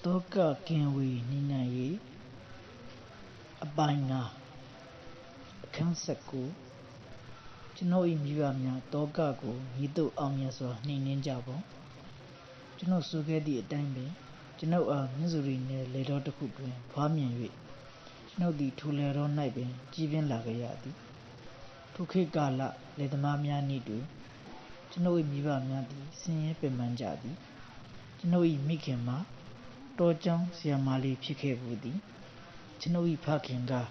Toka Kenwi Ninaye Abanga Kansaku Chino Imiamia Toka go Nido Amiaswa Ninjabo Chino Sugedi a Dambe Chino a misery near Ledo to cook Pamian Chino the Tulero Naibe Jivan Lagayadi Tuke Gala Ledamamia Nidu Chino Imiamia Sin Pemanjadi Chino Mikema Tojang Siamali Pike Woody Chinoe Pakinga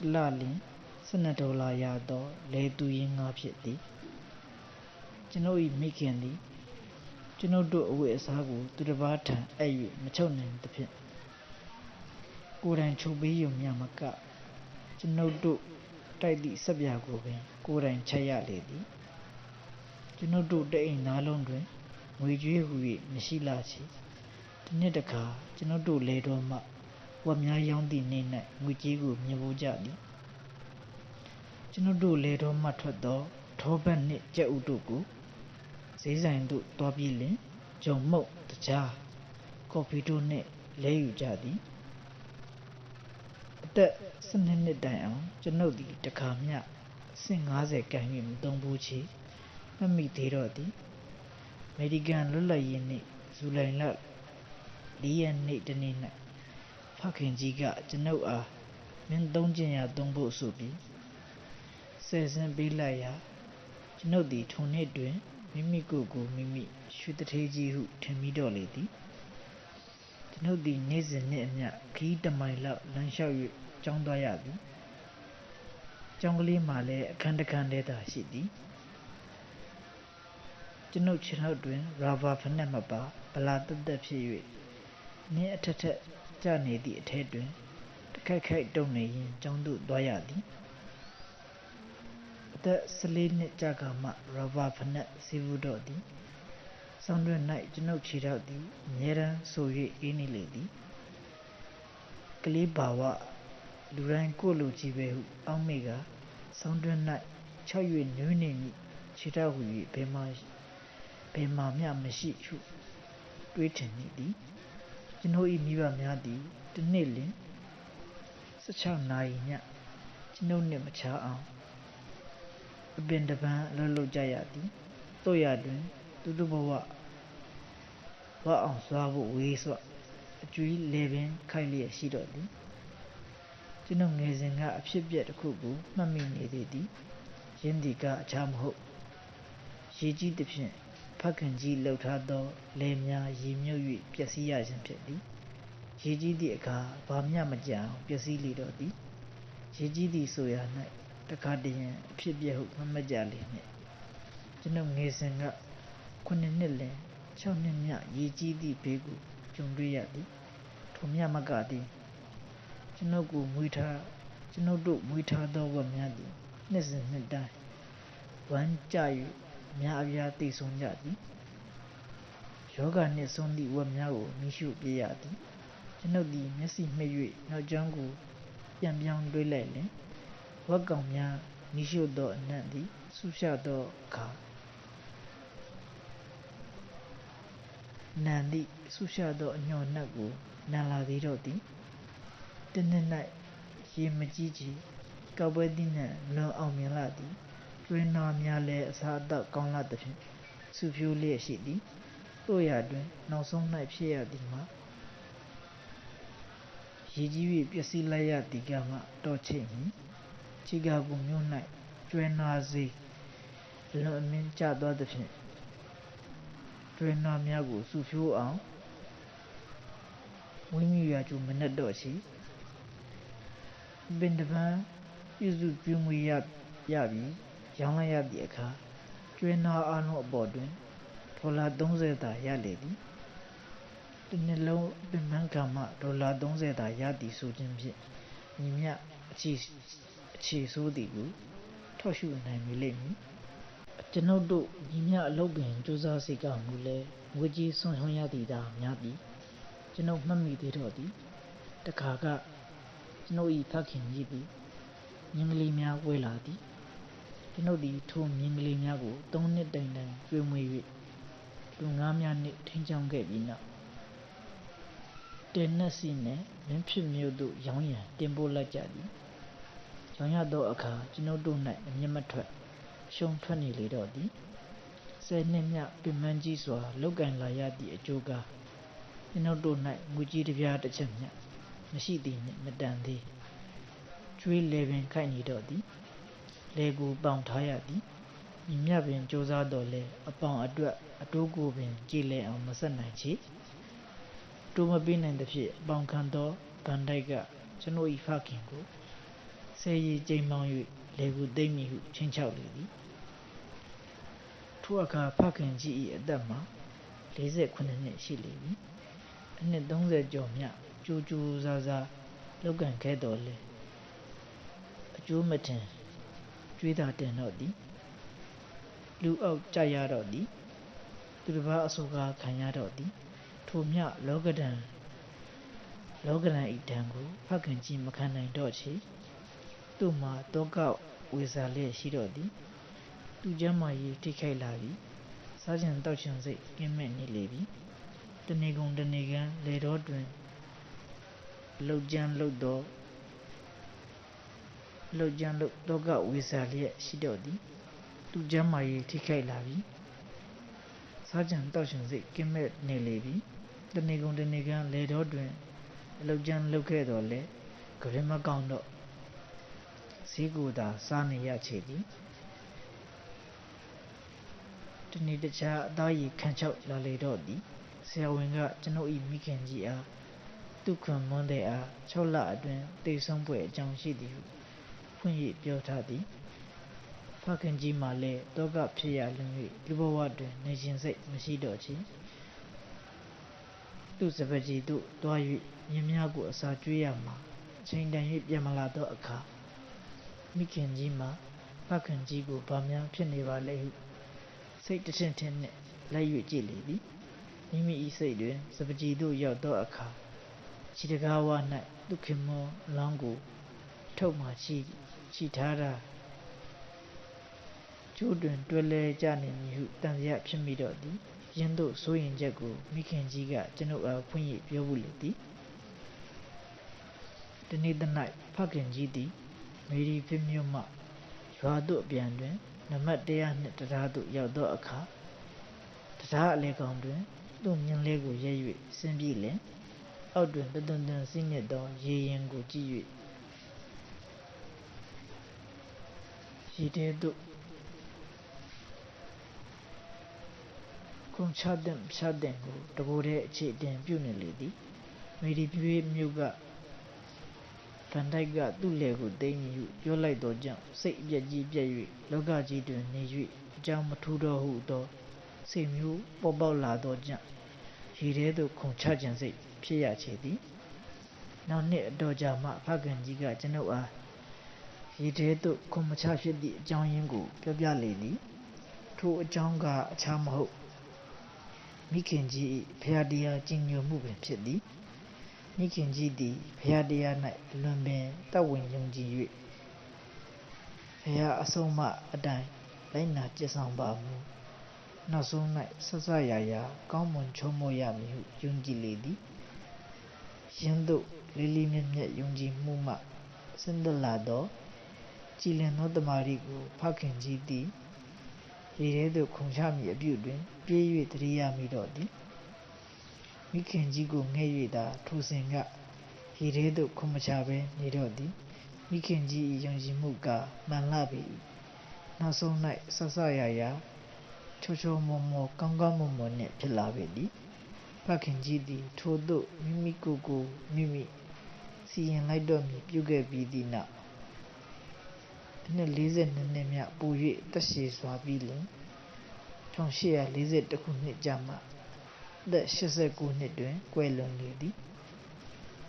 Lalin Senatola Yado Le Duyinga Pieti Chinoe Mikandi Chinodo away Sagu to the Vata Ayu Machonin the pit Kuran Chubiyum Yamaka Chinodo Tidy Sabiago Kuran Chaya Lady Chinodo Day Nalondre Wiji Nishilachi Nedaka, Chinodo later ma, Wamia Yondi Nina, Wijigu, Mivujadi. Chinodo later matrado, Toban Nit Jaudugu, Season do Dobili, John Mo, the Cha, Copy to Net, Lay Jadi. The Sunday down, Janodi, the Kamia, sing as a game, Dombuchi, and me Tirodi. Medigan Lula Yini, Zulain Lian Nate Fucking Giga, Genoa, Men Donjia Dombo Subi. Says and Belaya, Genodi, Tonedue, Mimi Gogo, Mimi, shoot the Teji who Temido lady. Genodi Nizen Nemia, Kita my love, Lanshaw, John Diadi. Jongli Male, Kandakandeta City. Genochildren, Rava Fanamaba, Balata de Piri. Near Tata Jani the Tedwin, the Kakai Domain, John Do Doyadi. The Selene Jagama, Rava Panet, Sivudodi. Sunday night, Jano Chiradi, Nera Soye any lady. Kalibawa, Duran Kolo Jibe, Omega, Sunday night, Chayu Nuni, Chirawi, Pema Miamashi, written needy. Chinoe Miva Miadi, the Nilin, such a nine, Chino Nemacha, Bendaban Lolo Jayadi, Toyadun, Dudubawa, Wa on Slavo Weswa, a tree living Kylie Shidodi. Chino Nazinga, a ship yet a kubu, Mammy Nedi, Jendika Chamho, Shiji Dipshin. Pakanji Lotado, Lemia, Yimui, Piasia and Petty. Gigi the Aka, Bamia Maja, Piasi Lidodi. Gigi the Soya night, the Cardian, Pibia Majali. Genome Nazinga, Quinille, Choninia, Gigi the Pegu, Jumbriadi, Tomia Magadi. Genogu Muita, Genodo Muita do Wamiadi, Nezen Nida. One Jai. Mia Ti Sonjadi Yoga Nesondi Wamiao, Mishu Biadi, Genodi, Messi Meyu, no jungle, Yambian Dulele, Wagamia, Mishu do Nandi, Susha do Ka Nandi, Susha do Nyo Nagu, Nala di Rodi, Night, Yemajiji, Kabadina, no Amiladi. Rena Miale Sada Conla the Sufule Shidi, Loyadwin, no song night share dima. Yiji Piasilaya Digama, Dochemi, Chigabu Moonlight, Rena Z, Lomin Chado the Fin, Rena Miago, Sufu Ang, Wimia to Menadoshi, Bendavan, Yuzu Pumia Yabi. Yamaya Diaka, Trina Arno Bodwin, Tola Donzeta Yaledi, the Nilo Bimankama, Tola Donzeta Yadi Sujimbi, Nimia Cheese Sodigu, Toshu and Milemi, Genodo, Nimia Logan, Josa Siga Mule, Wiji Sonhoyadida, Yadi, Geno Mami Dirodi, the Kaga, Genoe Pakin Yibi, Yinglimia Weladi. Know the two Mingling Yago, don't net dang dream with Lungamia Tinjam Gabina. တင်နက်စီနှင့်မင်းဖြစ်မြို့သို့ရောင်းရန်တင်ပို့လိုက်ကြသည်ရောင်းရသောအခါကျွန်ုပ်တို့၌အမျက်မထွက်ရှုံးထွက်နေလေတော့သည်10နှစ်မြပင်ပန်းကြီးစွာလောက်ကင်လာရသည့်အကျိုးကားကျွန်ုပ်တို့၌ငွေကြီးတစ်ပြားတစ်ချက်မျှမရှိသည်နှင့်မတန်သေးကျွေးလေပင်ခိုက်နေတော့သည်လေကိုပေါင်ထားရသည်ညီမြပင်စူးစားတော်လဲအပေါင်အတွက်အတိုးကိုပင်ကြည်လဲအောင်မဆက်နိုင်ချေတိုးမပေးနိုင်သဖြင့်အပေါင်ခံသောဗန်တိုက်ကကျွန်ုပ်၏ဖခင်ကိုဆဲရီကြိမ်မောင်း၍လေကိုသိမ့်မည်ဟုချင်းချောက်လေသည်ထိုအခါဖခင်ကြီး၏အသက်မှာ48နှစ်ရှိလေပြီအနှစ်30ကျော်မြကြိုးကြိုးစားစားလောက်ကန်ခဲ့တော်လဲအကျိုးမထင်ကျွေးသာတင်တော့သည်လူအောက်ကြရတော့သည်သူတစ်ပါးအဆိုကားခံရတော့သည်ထိုမြလောကဒဏ်ဤဒဏ်ကိုဖခင်ကြီးမခံနိုင်တော့ချေသူ့မှာတောကဝေစာလျက်ရှိတော့သည်သူကျမ်းမာရေးထိခိုက်လာပြီစားချင်တောက်ချင်စိတ်ကင်းမဲ့နေလေပြီတနေကုန်တနေကန်းလေတော်တွင်လှုပ်ကြမ်းလှုပ်တောကဝေစာလျက်ရှိတော့သည်သူကျမ်းမာရေးထိခိုက်လာပြီစားချင်တောက်ချင်စိတ်ကင်းမဲ့နေလေပြီတနေကုန်တနေကန်းလေတော်တွင်အလုပ်ကြမ်းလုပ်ခဲ့တော်လဲကြရင်မကောင်းတော့ဈေးကိုသာစားနေရချေသည်တနေ့တခြားအသားရည်ခံချောက်လာလေတော့သည်ဆရာဝန်ကကျွန်ုပ်၏မိခင်ကြီးအားသူခွန်မွန်းတဲ့အား6လအတွင်းတိတ်ဆုံးပွဲအကြောင်းရှိသည်ဟုဖွင့်၍ပြောထားသည်ဖခင်ကြီးမှလည်းတောကဖြစ်ရလွန်၍လူဘဝတွင်နေခြင်းစိတ်မရှိတော့ချေသူ့စပကြီးသို့တွား၍မြင်းများကိုအစာကျွေးရမှာအချိန်တန်၍ပြန်မလာသောအခါမိခင်ကြီးမှဖခင်ကြီးကိုဗာများဖြစ်နေပါလဲဟုစိတ်တထင်ထင်နှင့်လိုက်၍ကြည့်လေသည်မိမိ၏စိတ်တွင်စပကြီးသို့ရောက်သောအခါခြေတကားဝ၌သူခင်မောအလောင်းကိုထုတ်မှချီထားတာကျိုးတွင်တွဲလဲကြနေမည်ဟုတန်စရာဖြစ်မိတော့သည်ယင်းသို့စိုးရင်ချက်ကိုမိခင်ကြီးကကျွန်ုပ်အားဖွင့်၍ပြောဘူးလေသည်တနေ့သ၌ဖခင်ကြီးသည်မေရီဖစ်မြို့မှရွာသို့အပြန်တွင်နံပါတ်100နှင့်တရားသို့ရောက်သောအခါတရားအလဲကောင်တွင်သူ့မြင်းလေးကိုရဲ၍ဆင်းပြေးလင်အောက်တွင်တသွန်သွန်စီးမြစ်သောရေရင်ကိုကြည့်၍ရေထဲသို့ခုန်ချတဲ့ဖြတ်တဲ့ကိုတကိုယ်တည်းအခြေတင်ပြုနေလေသည်မေရီမြို့ကဗန်တိုက်ကသူ့လယ်ကိုသိမ်းမည်ဟုပြောလိုက်သောကြောင့်စိတ်အပြက်ကြီးပြက်၍လောကကြီးတွင်နေ၍အကြောင်းမထူးတော့ဟုသောစိတ်မျိုးပေါ်ပေါက်လာသောကြောင့်ရေထဲသို့ခုန်ချခြင်းစိတ်ဖြစ်ရချေသည်နောက်နှစ်အတော်ကြာမှဖခင်ကြီးကကျွန်ုပ်အားရေထဲသို့ခုန်မချဖြစ်သည့်အကြောင်းရင်းကိုပြောပြလေသည်ထိုအကြောင်းကအခြားမဟုတ်မိခင်ကြီး၏ဖရာတရားကြည်ညိုမှုပင်ဖြစ်သည်မိခင်ကြီးသည်ဖရာတရား၌အလွန်ပင်တတ်ဝင်ယုံကြည်၍ဖရာအဆုံးအမအတိုင်းလိုက်နာကျင့်ဆောင်ပါမူနောက်ဆုံး၌ဆက်ဆက်ရာကောင်းမွန်ချုံးမိုးရမည်ဟုယုံကြည်လေသည်ယင်းသို့လေးလေးမြတ်မြတ်ယုံကြည်မှုမှဆင်းသက်လာသောကြည်လင်သောတမာရီကိုဖခင်ကြီးသည်ရေထဲသို့ခုန်ချမည်အပြုတွင်ပြေး၍တရိယာမိတော့သည်မိခင်ကြီးကိုငဲ့၍သာထိုစဉ်ကရေထဲသို့ခုန်မချဘဲနေတော့သည်မိခင်ကြီး၏ယုံကြည်မှုကမှန်လှပေ၏နောက်ဆုံး၌ဆက်ဆက်ရာချောချောမောမောကောင်းကောင်းမွန်မွန်နှင့်ဖြစ်လာပေသည်ဖခင်ကြီးသည်ထိုသို့မိမိကိုမိမိစီရင်လိုက်တော့မည်ပြုခဲ့ပြီးသည့်နောက်အနှစ်42နှစ်မြပို၍သက်ရှည်စွာပြီးလျှင်1841ခုနှစ်ကြာမှအသက်89နှစ်တွင်ကွယ်လွန်လေသည်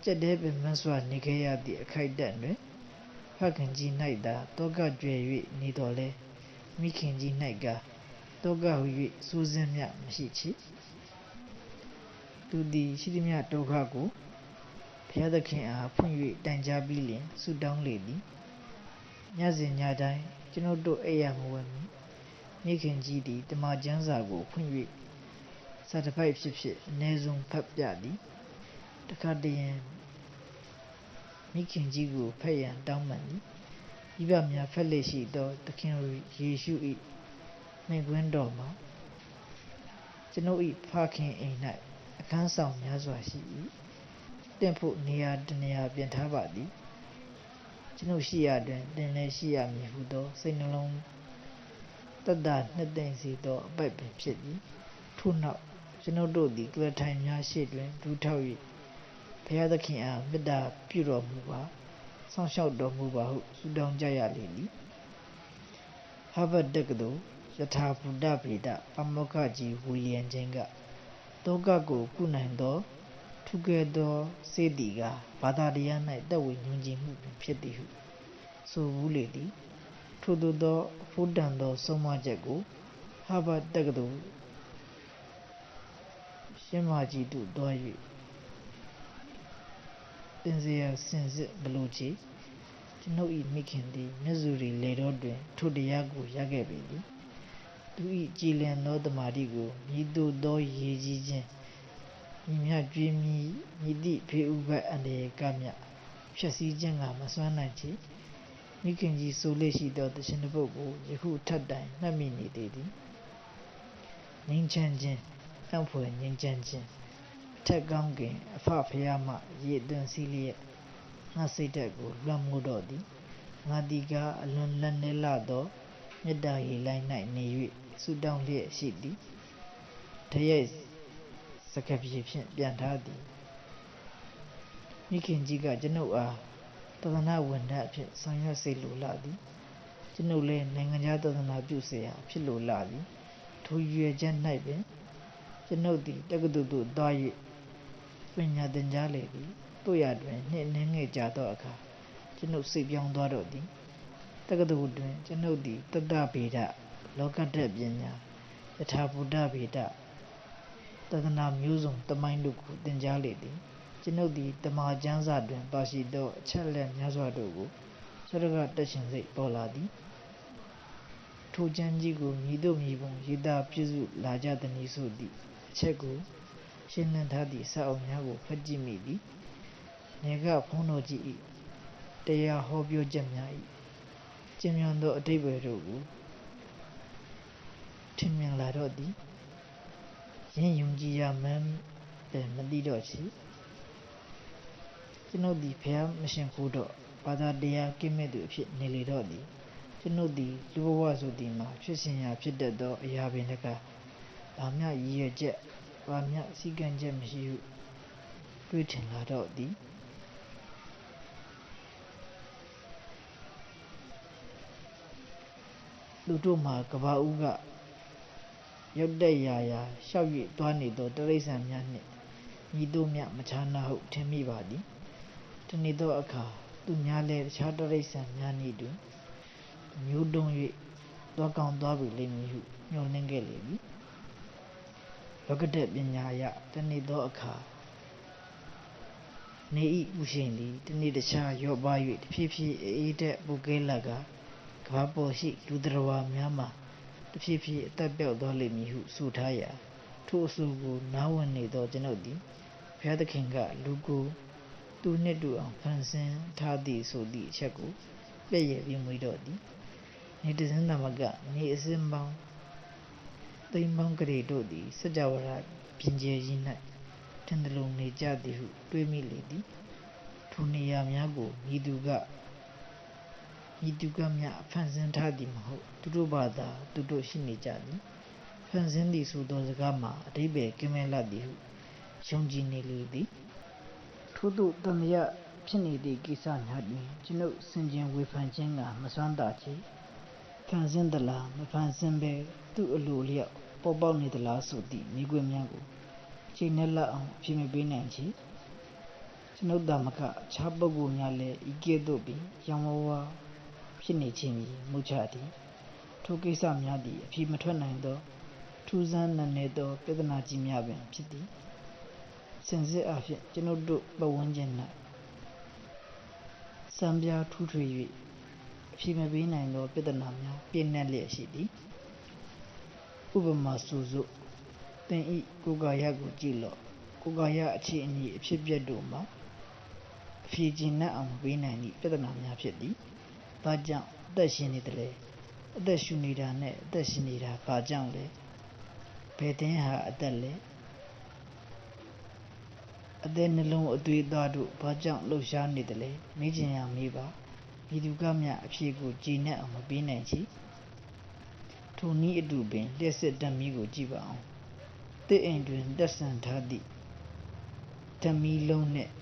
ကြက်တဲပင်မစွာနေခဲ့ရသည့်အခိုက်အတန့်တွင်ဖခင်ကြီး၌သာတောကကြွယ်၍နေတော်လဲမိခင်ကြီး၌ကတောကဟု၍စိုးစင်းမြမရှိချေသူသည်ရှိသည်မြဒုက္ခကိုဘုရားသခင်အားဖွင့်၍တိုင်ကြားပြီးလျှင်ဆုတောင်းလေသည်ညစဉ်ညတိုင်းကျွန်ုပ်တို့အိပ်ရမဝဲမီမိခင်ကြီးသည်တမန်ကျမ်းစာကိုဖွင့်၍စာတစ်ပိုက်ဖြစ်အနည်းဆုံးဖတ်ပြသည်တ တခါတည်းမိခင်ကြီးကိုဖက်ရန်တောင်းပန်သည်မိဘများဖက်လေရှိသောသခင်ယေရှု၏မိန့်ခွန်းတော်မှာကျွန်ုပ်၏ဖခင်အိမ်၌အခန်းဆောင်များစွာရှိ၏တင့်ဖို့နေရာတနေရာပြင်ထားပါသည်ကျွန်ုပ်ရှိရာတွင်တင်လည်းရှိရမည်ဟုသောစိတ်နှလုံးတတ်တာနှစ်သိမ့်စေသောအပိုက်ပင်ဖြစ်သည်ထို့နောက်ကျွန်ုပ်တို့သည်ကလထိုင်များရှေ့တွင်ဒူးထောက်၍ဘုရားသခင်အားမေတ္တာပြုတော်မူပါစောင့်ရှောက်တော်မူပါဟုဆုတောင်းကြရလေသည်ဟာဗတ်တက္ကသိုလ်ယထာဘူတဗေဒပါမောက္ခကြီးဝေယံချင်းကတောကကိုကုနိုင်သောထူးကဲသောစေတီကဘာသာတရား၌တက်ဝေညွှန်ကြည်မှုဖြစ်သည်ဟုဆိုဘူးလေသည်ထို့သောအဖို့တန်သောဆုံးမချက်ကိုဟာဗတ်တက္ကသိုလ်ရှင်းမကြီးတို့တွား၍သင်စရာစင်စစ်ဘလို့ချေကျွန်ုပ်၏မိခင်သည်မြတ်စွာဘုရားလေတော်တွင်ထိုတရားကိုရခဲ့ပေသည်သူ၏ကြည်လင်သောတမာတိကိုမြည်သို့သောရေကြီးခြင်းမြည်မြကျွေးမြည်သည့်ဖေဥပတ်အန္တရာယ်ကမြဖြည့်ဆည်းခြင်းကမစွမ်းနိုင်ချေမိခင်ကြီးဆိုလေရှိသောတခြင်းတစ်ပုဒ်ကိုယခုထပ်တိုင်မှတ်မိနေသေးသည်ငြိမ်းချမ်းခြင်းအံ့ဖွယ်ငြိမ်းချမ်းခြင်းအထက်ကောင်းကင်အဖဖရာမှရေသွင်းစီးလျက်ငါစိတ်ဓာတ်ကိုလွှမ်းမိုးတော်သည်ငါဒီကအလွန်လက်နေလာသောမေတ္တာရေလိုင်း၌နေ၍ဆုတောင်းလျက်ရှိသည်တရဲ့စကားပြေဖြင့်ပြန်ထားသည်မိခင်ကြီးကကျွန်ုပ်အားသာသနာဝန်ထမ်းအဖြစ်ဆောင်ရွက်စေလိုလာသည်ကျွန်ုပ်လည်းနိုင်ငံခြားသာသနာပြုเสียဖြစ်လိုလာသည်ထိုရွယ်ချက်၌ပင်ကျွန်ုပ်သည်တက္ကသိုလ်သို့သွား၍ပညာသင်ကြားလေသည်တို့ရတွင်နှစ်နှင်းငယ်ကြာသောအခါကျွန်ုပ်စိတ်ပြောင်းသွားတော့သည်တက္ကသိုလ်တွင်ကျွန်ုပ်သည်တတ္တဗေဒလောကဓာတ်ပညာယထာဘူတဗေဒသာသနာမျိုးစုံတမိုင်းတို့ကိုသင်ကြားလေသည်ကျွန်ုပ်သည်တမန်ကျမ်းစာတွင်ပါရှိသောအချက်အလက်များစွာတို့ကိုစရကတက်ရှင်စိတ်ပေါ်လာသည်ထိုကျမ်းကြီးကိုမြည်တို့မြည်ပုံရေးသားပြုစုလာကြသည်နည်းဆိုသည့်အချက်ကိုရှင်းလင်းထားသည့်စာအုပ်များကိုဖတ်ကြည့်မိသည်နေကဘုန်းတော်ကြီး၏တရားဟောပြောချက်များ၏ကျင့်မြောင်းသောအဓိပ္ပာယ်တို့ကိုထင်မြင်လာတော့သည်ယဉ်ယုံကြည်ရမှန်းပင်မသိတော့ချေကျွန်ုပ်သည်ဘုရားမရှင်ခိုးတော့ဘာသာတရားကင်းမဲ့သူအဖြစ်နေလေတော့သည်ကျွန်ုပ်သည်လူဘဝဆိုသည်မှာဖြစ်စဉ်ရာဖြစ်တတ်သောအရာပင်တကားဘာမျှရည်ရွယ်ချက်ဘာမျှစည်းကမ်းချက်မရှိဟုတွေးထင်လာတော့သည်လူတို့မှာကဘာဦးကရောက်တဲ့ရာရှောက်၍သွားနေသောတိရစ္ဆာန်များနှင့်ညီတို့မြမခြားနာဟုထင်မိပါသည်တနေ့သောအခါသူများလည်းတခြားတိရစ္ဆာန်များနည်းတူမျိုးတုံး၍သွားကောင်းသွားပြီလိမ့်မည်ဟုမျှော်လင့်ခဲ့လေသည်လောကဓာတ်ပညာအရတနေ့သောအခါနေဤဥရှိန်သည်တနေ့တခြားလျော့ပါ၍တဖြည်းဖြည်းအေးတဲ့ပုတ်ကဲလာကကဘာပေါ်ရှိလူတော်ဝါများမှာတဖြည်းဖြည်းအသက်ပြောက်သွားလိမ့်မည်ဟုဆိုထားရာထိုအဆိုကိုနားဝင်နေသောကျွန်ုပ်သည်ဘုရားသခင်ကလူကိုသူနှင့်တူအောင်ဖန်ဆင်းထားသည်ဆိုသည့်အချက်ကိုပြည့်ရည်ပြီးမွေးတော့သည်နေတစင်းသမကနေအစင်းပေါင်းသိမ်းပေါင်းကလေးတို့သည်စကြဝဠာပြင်ကျဲကြီး၌ထင်သလိုနေကြသည်ဟုတွေးမိလေသည်ထိုနေရာများကိုမြည်သူကမြဖန်ဆင်းထားသည်မဟုတ်သူတို့ဘာသာသူတို့ရှိနေကြသည်ဖန်ဆင်းသည်ဆိုသောစကားမှာအဓိပ္ပာယ်ကင်းမဲ့လာသည်ဟုယုံကြည်နေလေသည်ထို့သို့တမယဖြစ်နေသည့်ကိစ္စများတွင်ကျွန်ုပ်ဆင်ခြင်ဝေဖန်ခြင်းကမစွမ်းသာချေဖန်ဆင်းသလားမဖန်ဆင်းဘဲသူ့အလိုလျောက်ပေါ်ပေါက်နေသလားဆိုသည့်မိကွင်းများကိုချိန်နဲ့လောက်အောင်အဖြစ်မပေးနိုင်ချေကျွန်ုပ်သာမကအခြားပုဂ္ဂိုလ်များလည်းဤကဲ့သို့ပင်ရောင်ဝဝဖြစ်နေခြင်းမည်မုချသည်ထိုကိစ္စများသည်အဖြစ်မထွက်နိုင်သောထူးဆန်းနက်နဲသောပြဿနာကြီးများပင်ဖြစ်သည်စင်စစ်အဖြစ်ကျွန်ုပ်တို့ပတ်ဝန်းကျင်၌စံပြားထူးထွေ၍အဖြစ်မပေးနိုင်သောပြဿနာများပြည့်နှက်လျက်ရှိသည်ဥပမာဆိုစို့သင်ဤကိုယ်ကာယကိုကြည့်လော့ ကိုကရအခြေအနေအဖြစ်ပြက်တို့မှာအဖြေကျဉ်းအောင်ပေးနိုင်သည့်ပြဿနာများဖြစ်သည်။ဘာကြောင့်အသက်ရှင်နေတယ်လဲ။အသက်ရှူနေတာနဲ့အသက်ရှင်နေတာဘာကြောင့်လဲ။ဘယ်သင်းဟာအသက်လဲ။အသက်နှလုံးအသွေးအသားတို့ဘာကြောင့်လှုပ်ရှားနေတယ်လဲ။မေးချင်ရမေးပါ။မိသူကမြအဖြေကိုကျဉ်းအောင်မပေးနိုင်ချေ။ထိုနည်းအတူပင်လျှက်စစ်ဓာတ်မီးကိုကြည့်ပါအောင်။တစ်အိမ်တွင်တက်ဆန်ထားသည့်ဓာတ်မီးလုံးနှင့်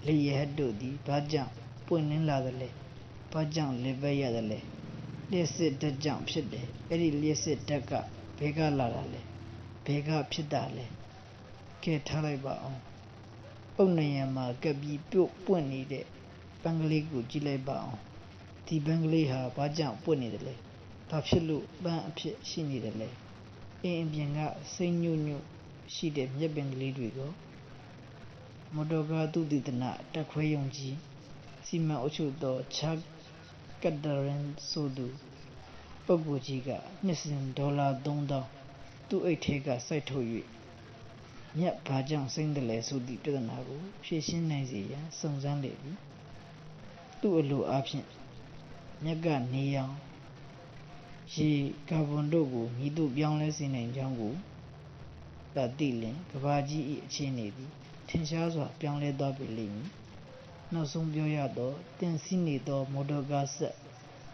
လျှက်တို့သည်ဘာကြောင့်ပွင့်လင်းလာတယ်လဲ။ဘာကြောင့်လည်ပတ်ရတယ်လဲ။လျှက်စစ်ဓာတ်ကြောင့်ဖြစ်တယ်။အဲ့ဒီလျှက်စစ်ဓာတ်ကဘယ်ကလာတာလဲ။ဘယ်ကဖြစ်တာလဲ။ကဲထားလိုက်ပါအောင်။အုတ်နံရံမှာကပ်ပြီးပွင့်နေတဲ့ပန်းကလေးကိုကြည့်လိုက်ပါအောင်။ဒီပန်းကလေးဟာဘာကြောင့်ပွင့်နေတယ်လဲ။ဘာဖြစ်လို့ပန်းအဖြစ်ရှိနေတယ်လဲ။အင်းအပြင်ကစိတ်ညွတ်ရှိတဲ့မြက်ပင်ကလေးတွေကိုမော်တော်ကားသုတေသနတက်ခွဲယုံကြည်စီမံအုပ်ချုပ်သောချာကတ်ဒရင်ဆိုသူပုဂ္ဂိုလ်ကြီးကနှစ်စဉ်ဒေါ်လာ3000သူ့အိတ်ထဲကစိုက်ထုတ်၍မြက်ဘာကြောင့်စိမ့်တယ်လဲဆိုသည့်ပြဿနာကိုဖြေရှင်းနိုင်စေရန်စုံစမ်းလေသည်သူ့အလိုအားဖြင့်မြက်ကနေရောင်ရေကာဗွန်တို့ကိုမြည်သို့ပြောင်းလဲစေနိုင်ကြောင်းကိုသာသိလျင်ကဘာကြီး၏အခြေအနေသည်ထင်ရှားစွာပြောင်းလဲသွားပြီလိမ့်မည်နောက်ဆုံးပြောရသောတင်စီနေသောမော်တော်ကားဆက်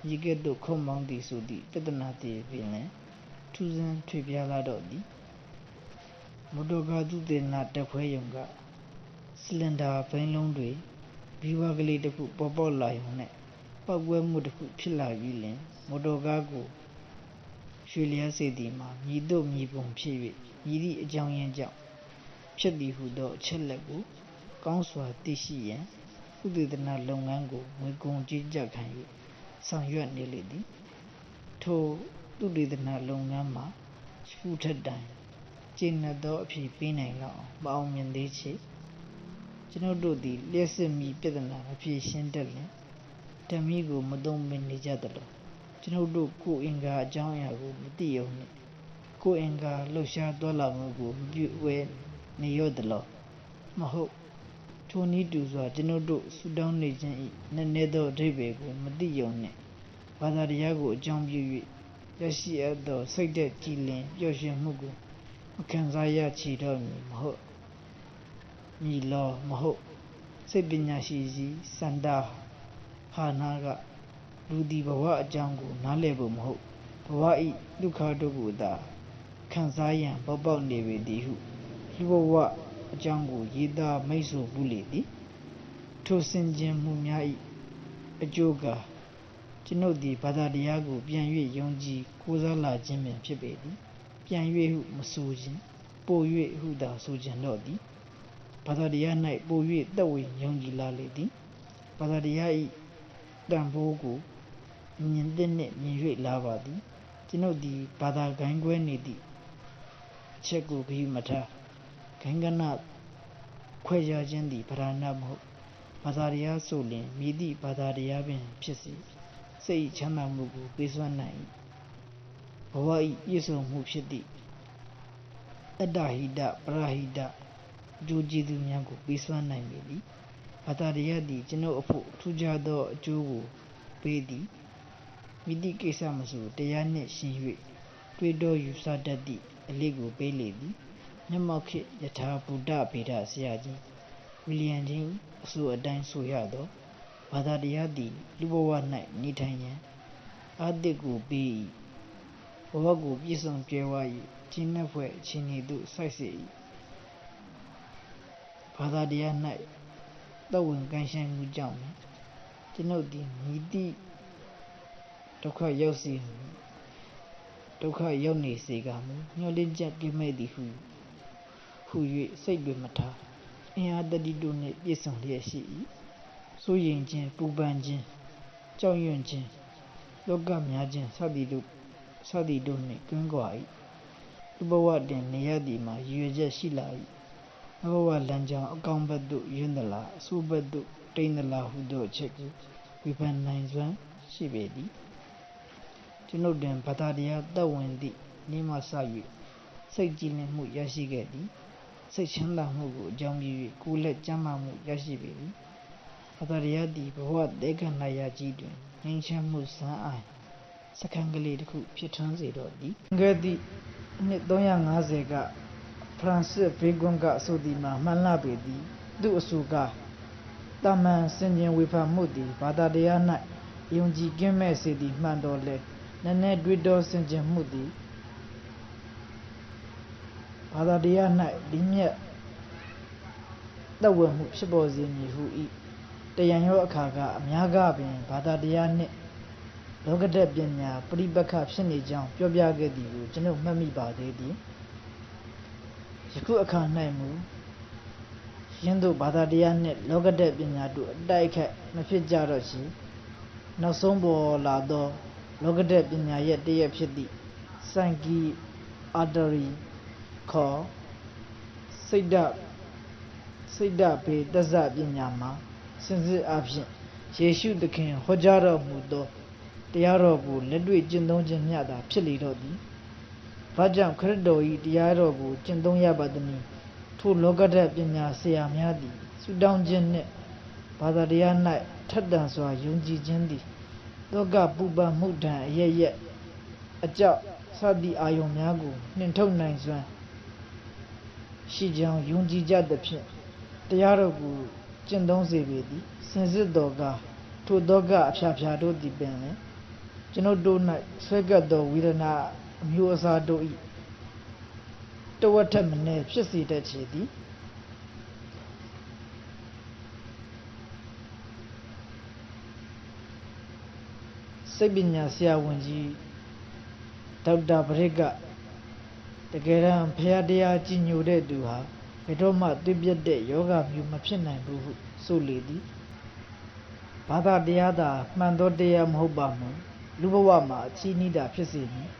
ရေကဲ့သို့ခုတ်မောင်းသည်ဆိုသည့်ပြဿနာတည်းပင်လည်းထူးဆန်းထွေပြားလာတော့သည်မော်တော်ကားသုတေသနတက်ခွဲယုံကစလင်ဒါဘိန်းလုံးတွေဘီဝါကလေးတစ်ခုပေါ်ပေါက်လာရုံနဲ့ပောက်ကွဲမှုတစ်ခုဖြစ်လာပြီးလင်မော်တော်ကားကိုရွှေလျားစေသည်မှာမြည်သို့မြည်ပုံဖြစ်၍မြည်သည့်အကြောင်းရင်းကြောင့်ဖြစ်သည်ဟုသောအချက်လက်ကိုကောင်းစွာသိရှိရန်သုတေသနလုပ်ငန်းကိုငွေကုန်ကြေးကျပ်ခံ၍ဆောင်ရွက်နေလေသည်ထိုသုတေသနလုပ်ငန်းမှာဖူးထက်တိုင်ကျင့်သောအဖြစ်ပေးနိုင်လောက်မအောင်မြင်သေးချေကျွန်ုပ်တို့သည်လျှက်စစ်မီပြဿနာမဖြေရှင်းတတ်လျင်ဓာတ်မီးကိုမသုံးမနေကြသလိုကျွန်ုပ်တို့ကိုယ်အင်္ဂါအကြောင်းအရာကိုမသိရုံနဲ့ကိုယ်အင်္ဂါလှုပ်ရှားသွားလာမှုကိုမပြုဝဲနေရသလိုမဟုတ်ထိုနည်းတူစွာကျွန်ုပ်တို့ဆူတောင်းနေခြင်း၏နည်းနည်းသောအဓိပ္ပာယ်ကိုမသိရုံနဲ့ဘာသာတရားကိုအကြောင်းပြု၍ရရှိအပ်သောစိတ်သက်ကြည်လင်ပျော်ရွှင်မှုကိုမခံစားရချေတော့မည်မဟုတ်မည်လောမဟုတ်စိတ်ပညာရှိစီစန္ဒဟာနာကလူဒီဘဝအကြောင်းကိုနားလည်ဖို့မဟုတ်ဘဝဤဒုက္ခတို့ကိုသာခံစားရန်ပေါ်ပေါက်နေပေသည်ဟုလူဘဝအကြောင်းကိုရေးသားမိတ်ဆိုဘူးလေသည်ထိုစင်ကြင်မှုများဤအကျိုးကကျွန်ုပ်သည်ဘာသာတရားကိုပြန်၍ယုံကြည်ကိုးစားလာခြင်းပင်ဖြစ်ပေသည်ပြန်၍ဟုမဆိုခြင်းပို၍ဟုသာဆိုခြင်းတော့သည်ဘာသာတရား၌ပို၍သက်ဝင်ယုံကြည်လာလေသည်ဘာသာတရားဤတန်ဖိုးကိုမြင်တဲ့နှင့်မြင်၍လာပါသည်ကျွန်ုပ်သည်ဘာသာဂိုင်းကွဲနေသည့်အချက်ကိုဂရုမထားဂိုင်းကနခွဲခြားခြင်းသည်ဗราဏမဟုတ်ဘာသာတရားဆိုလျှင်မြည်သည့်ဘာသာတရားပင်ဖြစ်စေစိတ်ချမ်းသာမှုကိုပေးစွမ်းနိုင်ဘဝ၏ပြည့်စုံမှုဖြစ်သည့်အတ္တဟိတပရဟိတအကျိုးကျေးဇူးများကိုပေးစွမ်းနိုင်ပေသည်ဘာသာတရားသည်ကျွန်ုပ်အဖို့ထူးခြားသောအကျိုးကိုပေးသည်မိသည့်ကိစ္စမဆိုတရားနှင့်ရှင်၍တွေးတောယူဆတတ်သည့်အလေးကိုပေးလေသည်မျက်မှောက်ခေတ်ယထာဘုဒ္ဓဗေဒဆရာကြီးဝီလျံချင်းအဆိုအတိုင်းဆိုရသောဘာသာတရားသည်လူဘဝ၌နေထိုင်ရန်အာသစ်ကိုပေး၏ဘဝကိုပြည့်စုံကြွယ်ဝ၏ကျင့်နှက်ဖွယ်အခြေအနေသို့ဆိုက်စေ၏ဘာသာတရား၌သက်ဝင်ကန့်ရှင်းမှုကြောင့်ကျွန်ုပ်သည်မြည်သည့်ဒုက္ခရောက်နေစေကမူမျောလင့်ချက်ကင်းမဲ့သည်ဟု၍စိတ်တွေမထားအင်အားတတိတို့နှင့်ပြည့်စုံလျက်ရှိ၏စိုးရိမ်ခြင်းပူပန်ခြင်းကြောက်ရွံ့ခြင်းလောကများခြင်းစသည်တို့နှင့်ကင်းကွာ၏လူဘဝတွင်နေရသည်မှာရည်ရွယ်ချက်ရှိလာ၏ဘဝလမ်းကြောင်းအကောင်းဘက်သို့ယွန်းသလားအဆိုးဘက်သို့တိမ်သလားဟုသောအချက်ကိုဝေဖန်နိုင်စွမ်းရှိပေသည်ကျွန်ုပ်တွင်ဘာသာတရားသက်ဝင်သည့်နေ့မှစ၍စိတ်ကြည်လင်မှုရရှိခဲ့သည်စ စိတ်ချမ်းသာမှုကိုအကြောင်းပြု၍ကိုယ်လက်ကျမ်းမာမှုရရှိပေသည်ဘာသာတရားသည်ဘဝတေခဏရာကြီးတွင်ငြိမ်းချမ်းမှုစံအိုင်စခန်းကလေးတစ်ခုဖြစ်ထွန်းစေတော့သည်ငယ်သည့်နှစ်350ကဖရန်စစ်ဘေးကွန်းကအဆိုသည်မှာမှန်လှပေသည်သူအဆိုကတာမန်စင်ကြင်ဝေဖန်မှုသည်ဘာသာတရား၌ယုံကြည်ကင်းမဲ့စေသည်မှန်တော်လဲနည်းနည်းတွေးတောစင်ကြင်မှုသည်ဘာသာတရား၌ဒီမြတ်သက်ဝင်မှုဖြစ်ပေါ်စေမည်ဟု၏တယံရောအခါကအများကပင်ဘာသာတရားနှင့်လောကဓာတ်ပညာပရိပက္ခဖြစ်နေကြောင်းပြောပြခဲ့သည်ကိုကျွန်ုပ်မှတ်မိပါသေးသည်ယခုအခါ၌မူယင်းတို့ဘာသာတရားနှင့်လောကဓာတ်ပညာတို့အတိုက်ခိုက်မဖြစ်ကြတော့ချေနောက်ဆုံးပေါ်လာသောလောကဓာတ်ပညာရဲ့တရက်ဖြစ်သည့်စံကီအာတရီခေါ်စိတ်ဓာတ်ဘေတဇပညာမှာစင်စစ်အဖြစ်ယေရှုသခင်ဟောကြားတော်မူသောတရားတော်ကိုလက်တွေ့ကျင့်သုံးခြင်းမျှသာဖြစ်လေတော့သည်။ဘာကြောင့်ခရစ်တော်၏တရားတော်ကိုကျင့်သုံးရပါသနည်းထိုလောကဓာတ်ပညာဆရာများသည်ဆုတောင်းခြင်းနှင့်ဘာသာတရား၌ထက်သန်စွာယုံကြည်ခြင်းသည်လောကပူပန်မှုထံအရရက်အကြောက်စသည့်အာယုံများကိုနှင်ထုတ်နိုင်စွမ်းရှိကြောင်းယုံကြည်ကြသဖြင့်တရားတော်ကိုကျင့်သုံးစေပေသည်စင်စစ်တော်ကထိုသောကအဖျားဖျားတို့သည်ပင်လည်းကျွန်ုပ်တို့၌ဆွဲကပ်သောဝေဒနာအမျိုးအစားတို့၏တဝက်ထက်မနည်းဖြစ်စေတတ်ချေသည်စိတ်ပညာဆရာဝန်ကြီးဒေါက်တာပရိကတကယ်တမ်းဖရာတရားကြီးညိုတဲ့သူဟာဘယ်တော့မှသိပြတ်တဲ့ယောဂမျိုးမဖြစ်နိုင်ဘူးဟုဆိုလေသည်ဘာသာတရားသာမှန်သောတရားမဟုတ်ပါမူလူဘဝမှာအချီးနှီးတာဖြစ်စေမည်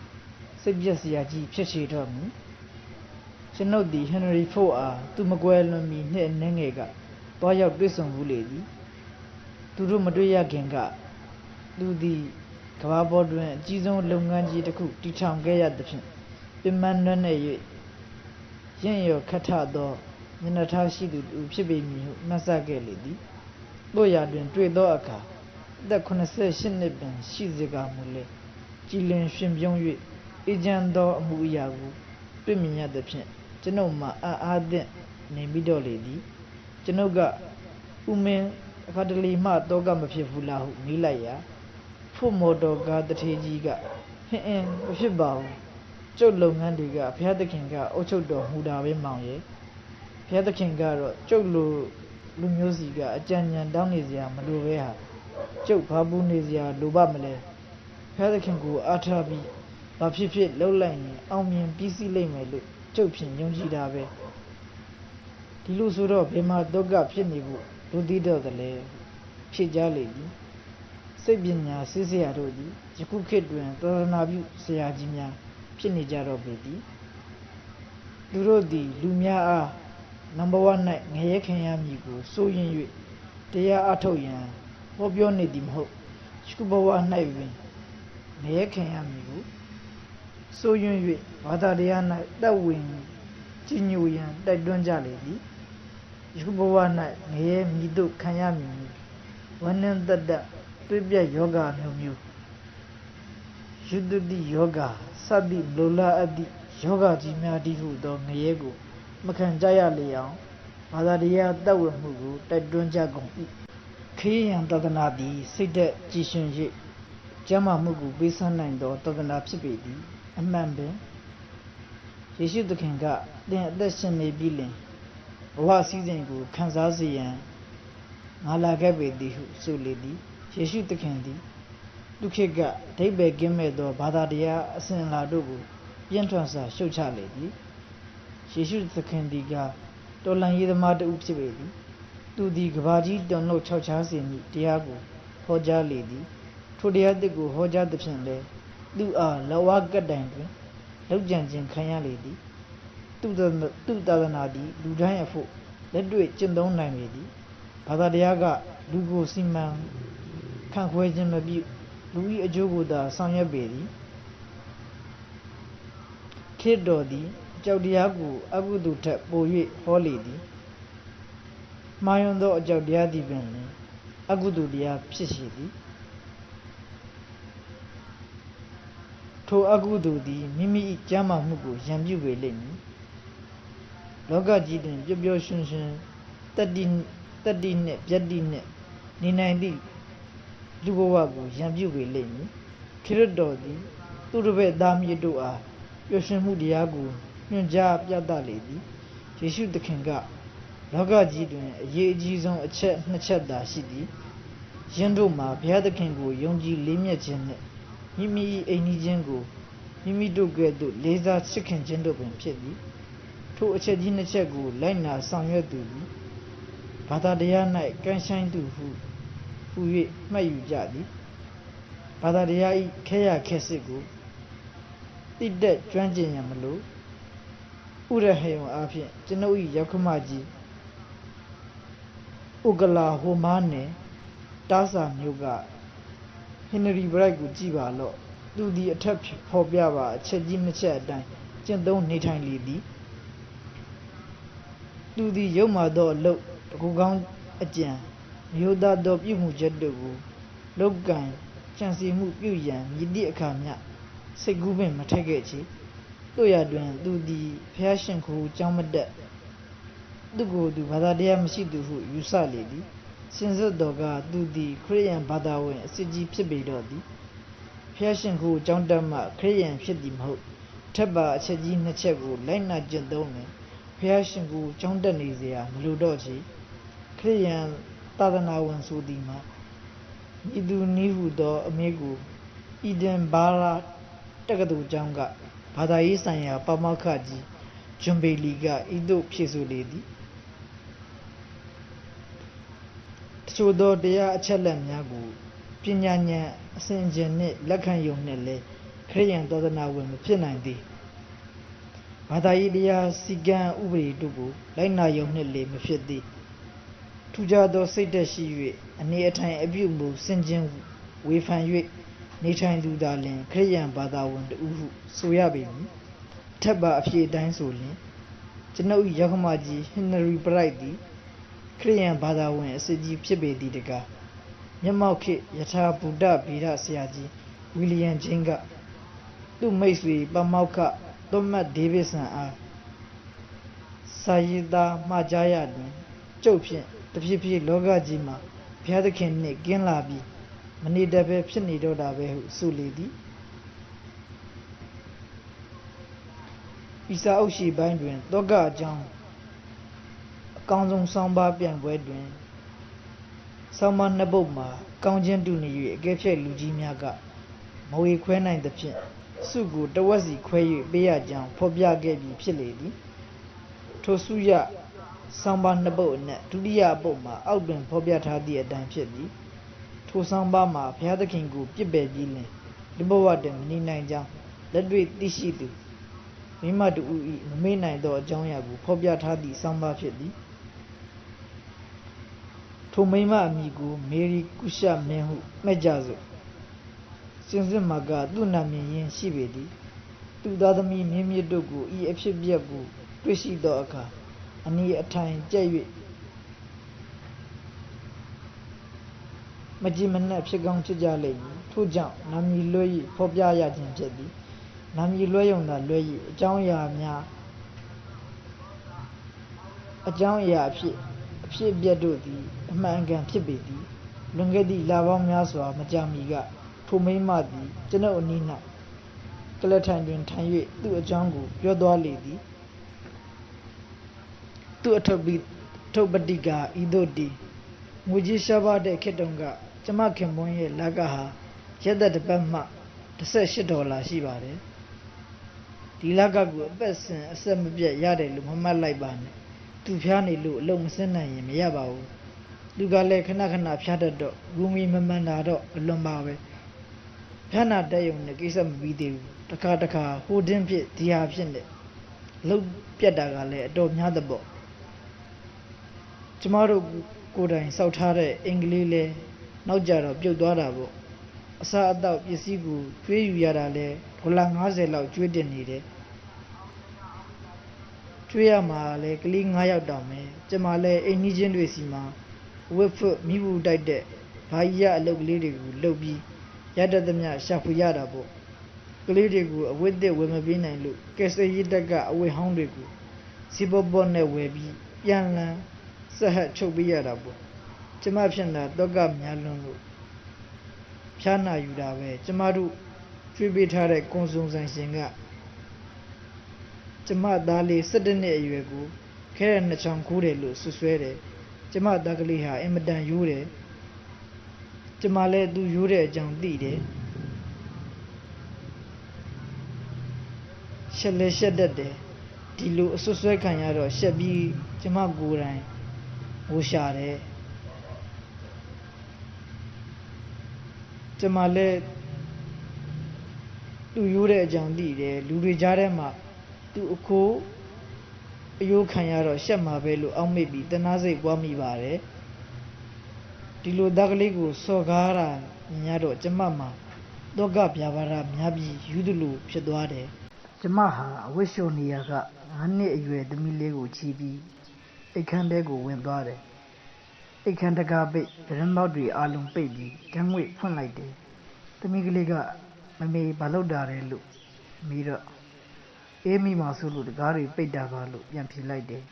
စိတ်ပြည့်စရာကြီးဖြစ်စေတော့မူကျွန်ုပ်သည်ဟင်နရီဖို့အားသူမကွယ်လွန်မီနှစ်အနည်းငယ်ကတွားရောက်တွေ့ဆုံဘူးလေသည်သူတို့မတွေ့ရခင်ကသူသည်ကမ္ဘာပေါ်တွင်အကြီးဆုံးလုပ်ငန်းကြီးတစ်ခုတည်ထောင်ခဲ့ရသဖြင့်ပင်မနှွမ်းနေ၍ရင့်ရော်ခတ်ထသောမျက်နှာထားရှိသူတူဖြစ်ပေမည်ဟုမှတ်ဆခဲ့လေသည်တို့ရာတွင်တွေ့သောအခါအသက်88နှစ်ပင်ရှိစေကမူလေကြည်လင်ရှင်ပြုံး၍အေဂျင့်သောအမှုအရာကိုတွေ့မြင်ရသဖြင့်ကျွန်ုပ်မှာအားသင့်နေပြီးတော့လေသည်ကျွန်ုပ်ကဥမင်းအခါတလေမှတော့ကမဖြစ်ဘူးလားဟုမေးလိုက်ရာဖို့မော်တော်ကားတထေကြီးကဟင်းမဖြစ်ပါဘူးကျုပ်လုပ်ငန်းတွေကဘုရားသခင်ကအုပ်ချုပ်တော်မူတာပဲမောင်ရဲ့ဘုရားသခင်ကတော့ကျုပ်လိုလူမျိုးစီကအကြံဉာဏ်တောင်းနေစရာမလိုပဲဟာကျုပ်ဘာပူနေစရာလိုပါမလဲဘုရားသခင်ကိုအားထားပြီးဘာဖြစ်ဖြစ်လှုပ်လိုက်ရင်အောင်မြင်ပြီးစီးလိမ့်မယ်လို့ကျုပ်ဖြင့်ယုံကြည်တာပဲဒီလိုဆိုတော့ဘယ်မှာဒုက္ခဖြစ်နေဖို့လူသိတော့တယ်လေဖြစ်ကြလေသည်စိတ်ပညာဆေးဆရာတို့သည်ယခုခေတ်တွင်သာသနာပြုဆရာကြီးများဖြစ်နေကြတော့ပေသည်သူတို့သည်လူများအားနံပါတ်1၌ငရဲခင်ရမည်ကိုစိုးရင်၍တရားအထုတ်ရန်ဟောပြောနေသည်မဟုတ်ယခုဘဝ၌ပင်ငရဲခင်ရမည်ကိုစိုးရင်၍ဘာသာတရား၌တက်ဝင်ကြီးညိုရန်တိုက်တွန်းကြလေသည်ယခုဘဝ၌ငရဲမည်သို့ခံရမည်ဝန္နံတတ္တတွေ့ပြယောဂမျိုးမျိုးယုဒ္ဓတိယောဂစသည်လိုလားအပ်သည့်ယောဂကြီးများတည်းဟုသောငရဲကိုမခံကြရလေအောင်ဘာသာတရားတက်ဝင်မှုကိုတိုက်တွန်းကြကုန်၏ခေယံတဒနာသည်စိတ်သက်ကြည်ရှင်၍ကျမ်းမာမှုကိုပေးဆန်းနိုင်သောတဒနာဖြစ်ပေသည်အမှန်ပင်ယေရှုသခင်ကသင်အသက်ရှင်နေပြီလင်ဘဝစည်းစိမ်ကိုခံစားစေရန်ငါလာခဲ့ပေသည်ဟုဆိုလေသည်ယေရှုသခင်သည်လူခေတ်ကအဓိပ္ပာယ်ကင်းမဲ့သောဘာသာတရားအစဉ်အလာတို့ကိုပြင်းထန်စွာရှုတ်ချလေသည်ယေရှုသခင်သည်ကတော်လှန်ရေးသမားတစ်ဦးဖြစ်ပေသည်သူသည်ကဘာကြီးတုန်လှုပ်ခြောက်ခြားစေမည့်တရားကိုဟောကြားလေသည်ထိုတရားသစ်ကိုဟောကြားသဖြင့်လည်းသူအားလဝကတိုင်တွင်လောက်ကြံခြင်းခံရလေသည်သူသာသနာသည်လူတိုင်းအဖို့လက်တွေ့ကျင့်သုံးနိုင်ပေသည်ဘာသာတရားကလူကိုစီမံခန့်ခွဲခြင်းမပြုလူ၏အကျိုးကိုသာဆောင်ရွက်ပေသည်ခေတ်တော်သည်အ ကြောက်တရားကိုအကုသိုလ်ထက်ပို၍ဟောလေသည်မှားယွင်းသောအကြောက်တရားသည်ပင်လျှင်အကုသိုလ်တရားဖြစ်စေသည်ထိုအကုသိုလ်သည်မိမိ၏ကျမ်းမာမှုကိုရန်ပြုပေလိမ့်မည်လောကကြီးတွင်ပျော်ပျော်ရွှင်ရွှင်တတ္တိနှင့်ဗျတ္တိနှင့်နေနိုင်သည့်လူဘဝကိုရန်ပြုပေလိမ့်မည်ခရစ်တော်သည်သူတစ်ပည့်သားမြေတို့အားပျော်ရွှင်မှုတရားကိုညွှန်ကြားပြသလေသည်ယေရှုသခင်ကလောကကြီးတွင်အရေးအကြီးဆုံးအချက်နှစ်ချက်သာရှိသည်ယင်းတို့မှာဘုရားသခင်ကိုယုံကြည်လေးမြတ်ခြင်းနှင့်မိမိ၏အိမ်နီးချင်းကိုမိမိတို့ကဲ့သို့လေးစားချစ်ခင်ခြင်းတို့ပင်ဖြစ်သည်ထိုအချက်ကြီးနှစ်ချက်ကိုလိုက်နာဆောင်ရွက်သူသည်ဘာသာတရား၌ကန့်ဆိုင်သူဟု၍မှတ်ယူကြသည်ဘာသာတရား၏ခဲရခဲစစ်ကိုတိတက်ကျွမ်းကျင်ရန်မလိုဥရဟယုံအားဖြင့်ကျွန်ုပ်၏ရောက်ခမကြီးဥကလာဟိုမားနယ်တားစာမျိုးကဟင်နရီဘရိုက်ကိုကြည်ပါလော့သူသည်အထက်ဖော်ပြပါအချက်ကြီးနှစ်ချက်အတိုင်းကျင့်သုံးနေထိုင်လေသည်သူသည်ရုပ်မာသောအလုပ်တကူကောင်းအကြံမျိုးသားသောပြုမှုချက်တို့ကိုလောက်ကံကြံစီမှုပြုရန်မြည်သည့်အခါမျှစိတ်ကူးပင်မထက်ခဲ့ချေတို့ရတွင်သူသည်ဖျားရှင်ကိုကြောင်းမတက်သူကိုယ်သူဘာသာတရားမရှိသူဟုယူဆလေသည်စင်စစ်တော်ကသူသည်ခရစ်ယာန်ဘာသာဝင်အစစ်ကြီးဖြစ်ပေတော့သည်ဖျားရှင်ကိုကြောင်းတက်မှခရစ်ယာန်ဖြစ်သည်မဟုတ်ထက်ပါအချက်ကြီးနှစ်ချက်ကိုလိုက်နာကျင့်သုံးတယ်ဖျားရှင်ကိုကြောင်းတက်နေเสียမလိုတော့ချေခရစ်ယာန်သာသနာဝင်ဆိုသည်မှာဤသူနည်းဟုသောအမေကိုအီဒင်ဘာလာတက္ကသိုလ်ကျောင်းကဘာသာရေးဆိုင်ရာပါမောက္ခကြီးဂျွန်ဘေလီကဤသို့ဖြေဆိုလေသည်တချို့သောတရားအချက်လက်များကိုပညာဉာဏ်အစဉ်အကျဉ်နှင့်လက်ခံယုံနှင့်လည်းခရစ်ယာန်သာသနာဝင်မဖြစ်နိုင်သည်ဘာသာရေးတရားစီကံဥပဒေတို့ကိုလိုက်နာယုံနှင့်လည်းမဖြစ်သည်ထူးခြားသောစိတ်သက်ရှိ၍အနေအထိုင်အပြုမူစင်ကြင်ဝေဖန်၍နေထိုင်သူသာလျှင်ခရစ်ယာန်ဘာသာဝင်တူဟုဆိုရပေမည်ထပ်ပါအဖြစ်တိုင်းဆိုလျှင်ကျွန်ုပ်ရောက်ခမကြီးဟင်နရီဘရိုက်သည်ခရစ်ယာန်ဘာသာဝင်အစစ်ကြီးဖြစ်ပေသည်တကားမျက်မှောက်ခေတ်ယထာဘုဒ္ဓဗေဒဆရာကြီးဝီလီယံချင်းကသူ့မိတ်ဆွေပါမောက္ခသောမတ်ဒေးဗစ်ဆန်အားစာရေးသားမှာကြားရတွင်ကျုပ်ဖြင့်တဖြည်းဖြည်းလောကကြီးမှာဘုရားသခင်နှင့်ကင်းလာပြီးမနေတတ်ပဲဖြစ်နေတော့တာပဲဟုဆိုလေသည်ဤစာအုပ်ရှိပိုင်းတွင်သောကအကြောင်းအကောင်းဆုံးဆောင်းပါးပြိုင်ပွဲတွင်ဆောင်းပါးနှစ်ပုဒ်မှာကောင်းခြင်းတူနေ၍အကဲဖြတ်လူကြီးများကမဝေခွဲနိုင်သဖြင့်စုကိုတဝက်စီခွဲ၍ပေးရကြောင်းဖော်ပြခဲ့ပြီးဖြစ်လေသည်ထိုစုရဆောင်းပါးနှစ်ပုဒ်အနက်ဒုတိယပုဒ်မှာအောက်တွင်ဖော်ပြထားသည့်အတိုင်းဖြစ်သည်ထိုဆောင်းပါးမှာဘုရားသခင်ကိုပြစ်ပယ်ပြီးလင်ဒီဘဝတွင်မနေနိုင်ကြောင်းလက်တွေ့သိရှိသူမိမတူ၏မမေ့နိုင်သောအကြောင်းအရာကိုဖော်ပြထားသည့်ဆောင်းပါးဖြစ်သည်ထိုမိမအမည်ကိုမေရီကုရှမင်းဟုမှတ်ကြစို့စင်စစ်မှာကသူ့နာမည်ရင်းရှိပေသည်သူသားသမီးမြင်းမြစ်တို့ကိုဤအဖြစ်ပြက်ကိုတွေ့ရှိသောအခါအနည်းအထိုင်ကြက်၍မကြည်မနှက်ဖြစ်ကောင်းဖြစ်ကြလိမ့်မည်ထို့ကြောင့်နာမည်လွှဲ၍ဖော်ပြရခြင်းဖြစ်သည်နာမည်လွှဲရုံသာလွှဲ၍အကြောင်းအရာအဖြစ်အပျက်တို့သည်အမှန်အကန်ဖြစ်ပေသည်လွန်ခဲ့သည့်လပေါင်းများစွာမကြာမီကထိုမိန်းမသည်ကျွန်ုပ်အနီး၌ကလထိုင်တွင်ထိုင်၍သူ့အကြောင်းကိုပြောသွားလေသည်သူ့အထုပ်ပတိကဤသို့တည်ငွေကြီးရှားပါတဲ့ခေတ်တုန်းကကျမခင်ပွန်းရဲ့လကဟာရက်သက်တစ်ပတ်မှ$18ရှိပါတယ်ဒီလကကိုအသက်စဉ်အဆက်မပြတ်ရတယ်လို့မမှတ်လိုက်ပါနဲ့သူဖျားနေလို့အလုံးမစင်းနိုင်ရင်မရပါဘူးလူကလည်းခဏခဏဖျားတတ်တော့ဂူမီမမှန်တာတော့အလွန်ပါပဲဖျားနာတက်ရုံနဲ့ကိစ္စမပြီးသေးဘူးတခါဟိုတင်းဖြစ်ဒီဟာဖြစ်နဲ့လုံးပြတ်တာကလည်းအတော်များတဲ့ပေါ့ကျမတို့ကိုယ်တိုင်စောက်ထားတဲ့အင်္ဂလိပ်လဲနောက်ကြတော့ပြုတ်သွားတာပေါ့အစားအသောက်ပစ္စည်းကိုကျွေးယူရတာလဲ$50လောက်ကျွေးတင်နေတယ် မှာလည်းကလေး9ယောက်တောင်ပဲကျမလည်းအိမ်နီးချင်းတွေစီမှာဝက်ဖွတ်မိဘူးတိုက်တဲ့ဘာကြီးရအလုပ်ကလေးတွေကိုလုပ်ပြီးရတတ်သမျှရှာဖွေရတာပေါ့ကလေးတွေကိုအဝတ်တစ်ဝယ်မပေးနိုင်လို့ကယ်ဆယ်ရေးတပ်ကအဝတ်ဟောင်းတွေကိုစီပေါ်ပေါ်နဲ့ဝယ်ပြီးပြန်လန်းဆက်ဟပ်ချုပ်ပေးရတာပေါ့ကျမဖြစ်တာတော့ကများလွန်းလို့ဖျားနာယူတာပဲကျမတို့ကျွေးပေးထားတဲ့ကွန်ဆုံဆိုင်ရှင်ကကျမသားလေး17နှစ်အရွယ်ကိုခဲရနှစ်ချောင်းခိုးတယ်လို့ဆွဆွဲတယ်ကျမသားကလေးဟာအင်မတန်ရိုးတယ်ကျမလည်းသူရိုးတဲ့အကြောင်းသိတယ်ရှက်လဲရှက်တတ်တယ်ဒီလိုအဆွဆွဲခံရတော့ရှက်ပြီးကျမကိုယ်တိုင်ဝှရှာတယ်ကျမလည်းသူရိုးတဲ့အကြောင်းသိတယ်လူတွေကြားထဲမှာသူအခိုးအယိုးခံရတော့ရှက်မှာပဲလို့အောက်မေ့ပြီးတနာစိတ်ပွားမိပါတယ်ဒီလိုသားကလေးကိုစော်ကားတာမြင်ရတော့ကျမမှာတော့ကပြပါရများပြီးယူသလိုဖြစ်သွားတယ်ကျမဟာအဝတ်လျှော်နေရက9နှစ်အရွယ်သမီးလေးကိုချီပြီးအိတ်ခမ်းတဲကိုဝင်သွားတယ်အိတ်ခမ်းတကားပိတ်ဗရန်ပေါက်တွေအားလုံးပိတ်ပြီးတန်းငွေဖွင့်လိုက်တယ်သမီးကလေးကမမေဘာလုပ်တာလဲလို့မိတော့အေးမိမှဆိုလို့တကားတွေပိတ်တာပါလို့ပြန်ဖြေလိုက်တယ်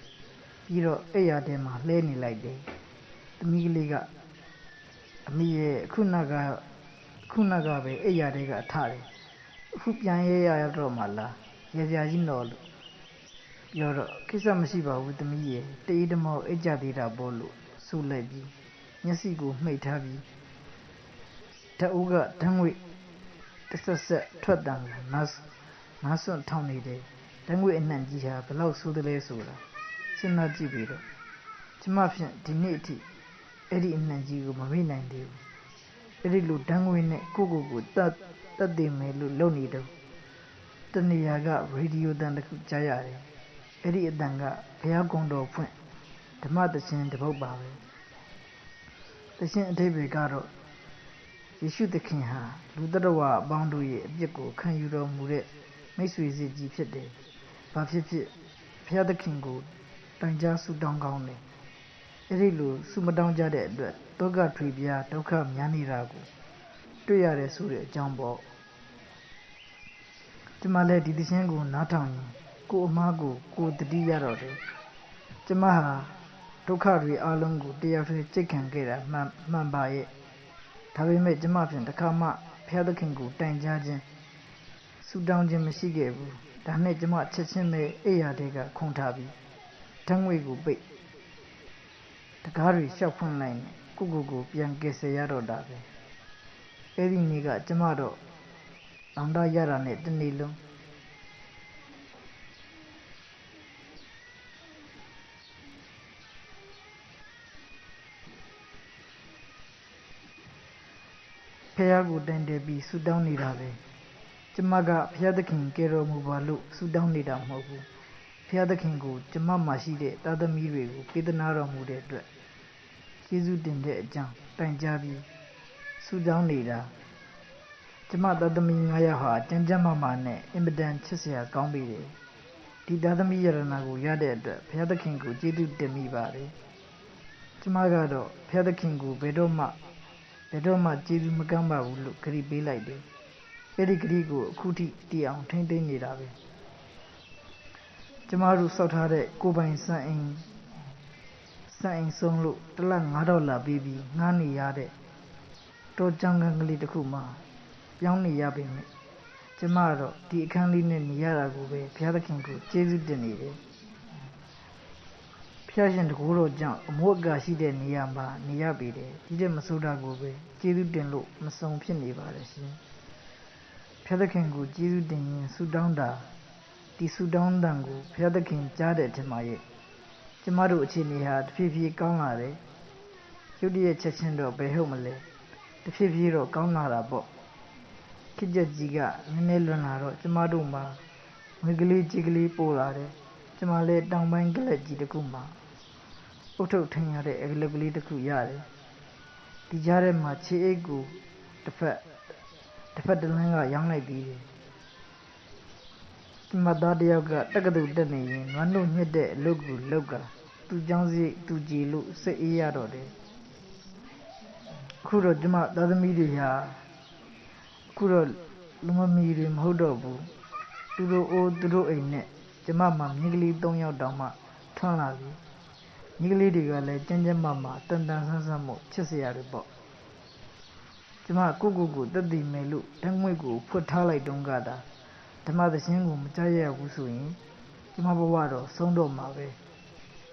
ပြီးတော့အိပ်ရာထဲမှာလှဲနေလိုက်တယ်သမီးကလေးကအမေရဲ့ခုနကပဲအိပ်ရာထဲကထတယ်အခုပြန်ရတော့မှလားရစရာကြီးနော်လို့ပြောတော့ကိစ္စမရှိပါဘူးသမီးရဲ့တအေးတမောအိတ်ကြသေးတာပေါ့လို့ဆိုလိုက်ပြီးမျက်စိကိုမှိတ်ထားပြီးတအုပ်ကတန်းငွေတဆက်ထွက်တန်နားစွန့်ထောင်နေတယ်တန်းငွေအနှံ့ကြီးဟာဘလောက်ဆိုးတယ်လဲဆိုတာစဉ်းစားကြည့်ပြီးတော့ကျမဖြင့်ဒီနေ့အထိအဲ့ဒီအနှံ့ကြီးကိုမမေ့နိုင်သေးဘူးအဲ့ဒီလိုတန်းငွေနဲ့ကိုတတ်သိမယ်လို့လုပ်နေတော့တနေရာကရေဒီယိုတန်တစ်ခုကြားရတယ်အဲ့ဒီအတန်ကဘုရားကုံတော်ဖွင့်ဓမ္မသရှင်တစ်ပုဒ်ပါပဲသရှင်အဓိပ္ပာယ်ကတော့ယေရှုသခင်ဟာလူတ attva အပေါင်းတို့ရဲ့အပြစ်ကိုခံယူတော်မူတဲ့မိတ်ဆွေစစ်ကြီးဖြစ်တယ်ဘာဖြစ်ဖြစ်ဘုရားသခင်ကိုတိုင်ကြားဆုတောင်းကောင်းတယ်အဲ့ဒီလိုဆုမတောင်းကြတဲ့အတွက်ဒုက္ခထွေပြားဒုက္ခများနေတာကိုတွေ့ရတယ်ဆိုတဲ့အကြောင်းပေါ့ကျမလည်းဒီသရှင်ကိုနားထောင်ရင်ကိုအမားကိုတတိရတော့တယ်ကျမဟာဒုက္ခတွေအလုံးကိုတရားဖြင့်ကြိတ်ခံခဲ့တာမှန်ပါရဲ့ဒါပေမဲ့ကျမဖြင့်တစ်ခါမှဘုရားသခင်ကိုတိုင်ကြားခြင်းဆုတောင်းခြင်းမရှိခဲ့ဘူးဒါနဲ့ကျမချက်ချင်းပဲအိယာတဲကခုန်ထားပြီးဓာတ်ငွေကိုပိတ်တကားတွေရှောက်ဖွင့်လိုက်နဲ့ကိုပြန်ကယ်ဆယ်ရတော့တာပဲအဲ့ဒီနေ့ကကျမတော့တောင်းတရတာနဲ့တနေ့လုံးဖះကိုတိုင်တယ်ပြီးဆူတောင်းနေတာပဲကျမကဖះသခင်ကယ်တော်မူပါလို့ဆူတောင်းနေတာမဟုတ်ဘူးဖះသခင်ကိုကျမမှာရှိတဲ့သားသမီးတွေကိုပေးသနာတော်မူတဲ့အတွက်ကျေးဇူးတင်တဲ့အကြောင်းတိုင်ကြားပြီးဆူတောင်းနေတာကျမသားသမီး9ယောက်ဟာကျန်းမာနဲ့အင်မတန်ချစ်စရာကောင်းပေတယ်ဒီသားသမီးယရနာကိုရတဲ့အတွက်ဘုရားသခင်ကိုကျေးဇူးတင်မိပါတယ်ကျမကတော့ဘုရားသခင်ကိုဘယ်တော့မှကျေးဇူးမကမ်းပါဘူးလို့ဂရုပေးလိုက်တယ်အဲ့ဒီဂရုကိုအခုထိတည်အောင်ထိမ့်သိမ်းနေတာပဲကျမတို့စောက်ထားတဲ့ကိုပိုင်စံအိမ်ဆုံးလို့တစ်လ$5ပေးပြီးငှားနေရတဲ့တောကြောင်ကလေးတစ်ခုမှာပြောင်းနေရပေမဲ့ကျမတော့ဒီအခန်းလေးနဲ့နေရတာကိုပဲဘုရားသခင်ကိုကျေးဇူးတင်နေတယ်ဖျားရှင်တကူတော်ကြောင့်အမိုးအကာရှိတဲ့နေရာမှာနေရပေတယ်ဒီတဲ့မဆိုးတာကိုပဲကျေးဇူးတင်လို့မဆုံးဖြစ်နေပါတယ်ရှင်ဖျားသခင်ကိုကျေးဇူးတင်ရင်ဆုတောင်းတာဒီဆုတောင်းတန်ကိုဖျားသခင်ကြားတဲ့ထင်ပါရဲ့ကျမတို့အခြေအနေဟာတဖြည်းဖြည်းကောင်းလာတယ်ရုတ်တရက်ချက်ချင်းတော့ဘယ်ဟုတ်မလဲတဖြည်းဖြည်းတော့ကောင်းလာတာပေါ့ခစ်ကြက်ကြီးကနည်းနည်းလွန်လာတော့ကျမတို့မှာငွေကလေးကြီးကလေးပို့လာတယ်ကျမလည်းတောင်ပိုင်းကလက်ကြီးတစ်ခုမှာအုတ်ထုတ်ထင်ရတဲ့အကလကလေးတစ်ခုရတယ်ဒီကြားထဲမှာခြေအိတ်ကိုတစ်ဖက်တလန်းကရောင်းလိုက်ပြီးတယ်ကျ Madadia Tagadu Dani, Manu Mide, Lugu, Loga, to Janzi, to Jilu, say Iarode. Kuro Juma, the media, Kuro Luma medium Hodobu, Duro O Duro a net, Jamama, Nigli Donya Dama, Tonali, Nigli Digale, Janja Mama, Tandan Sansamo, Chesiaribo. Jama Kugu, the Dimelu, Tanguigu, put Tala Dongada. The mother single Machaya Wusuin, Jamabawado, Sondo Mave.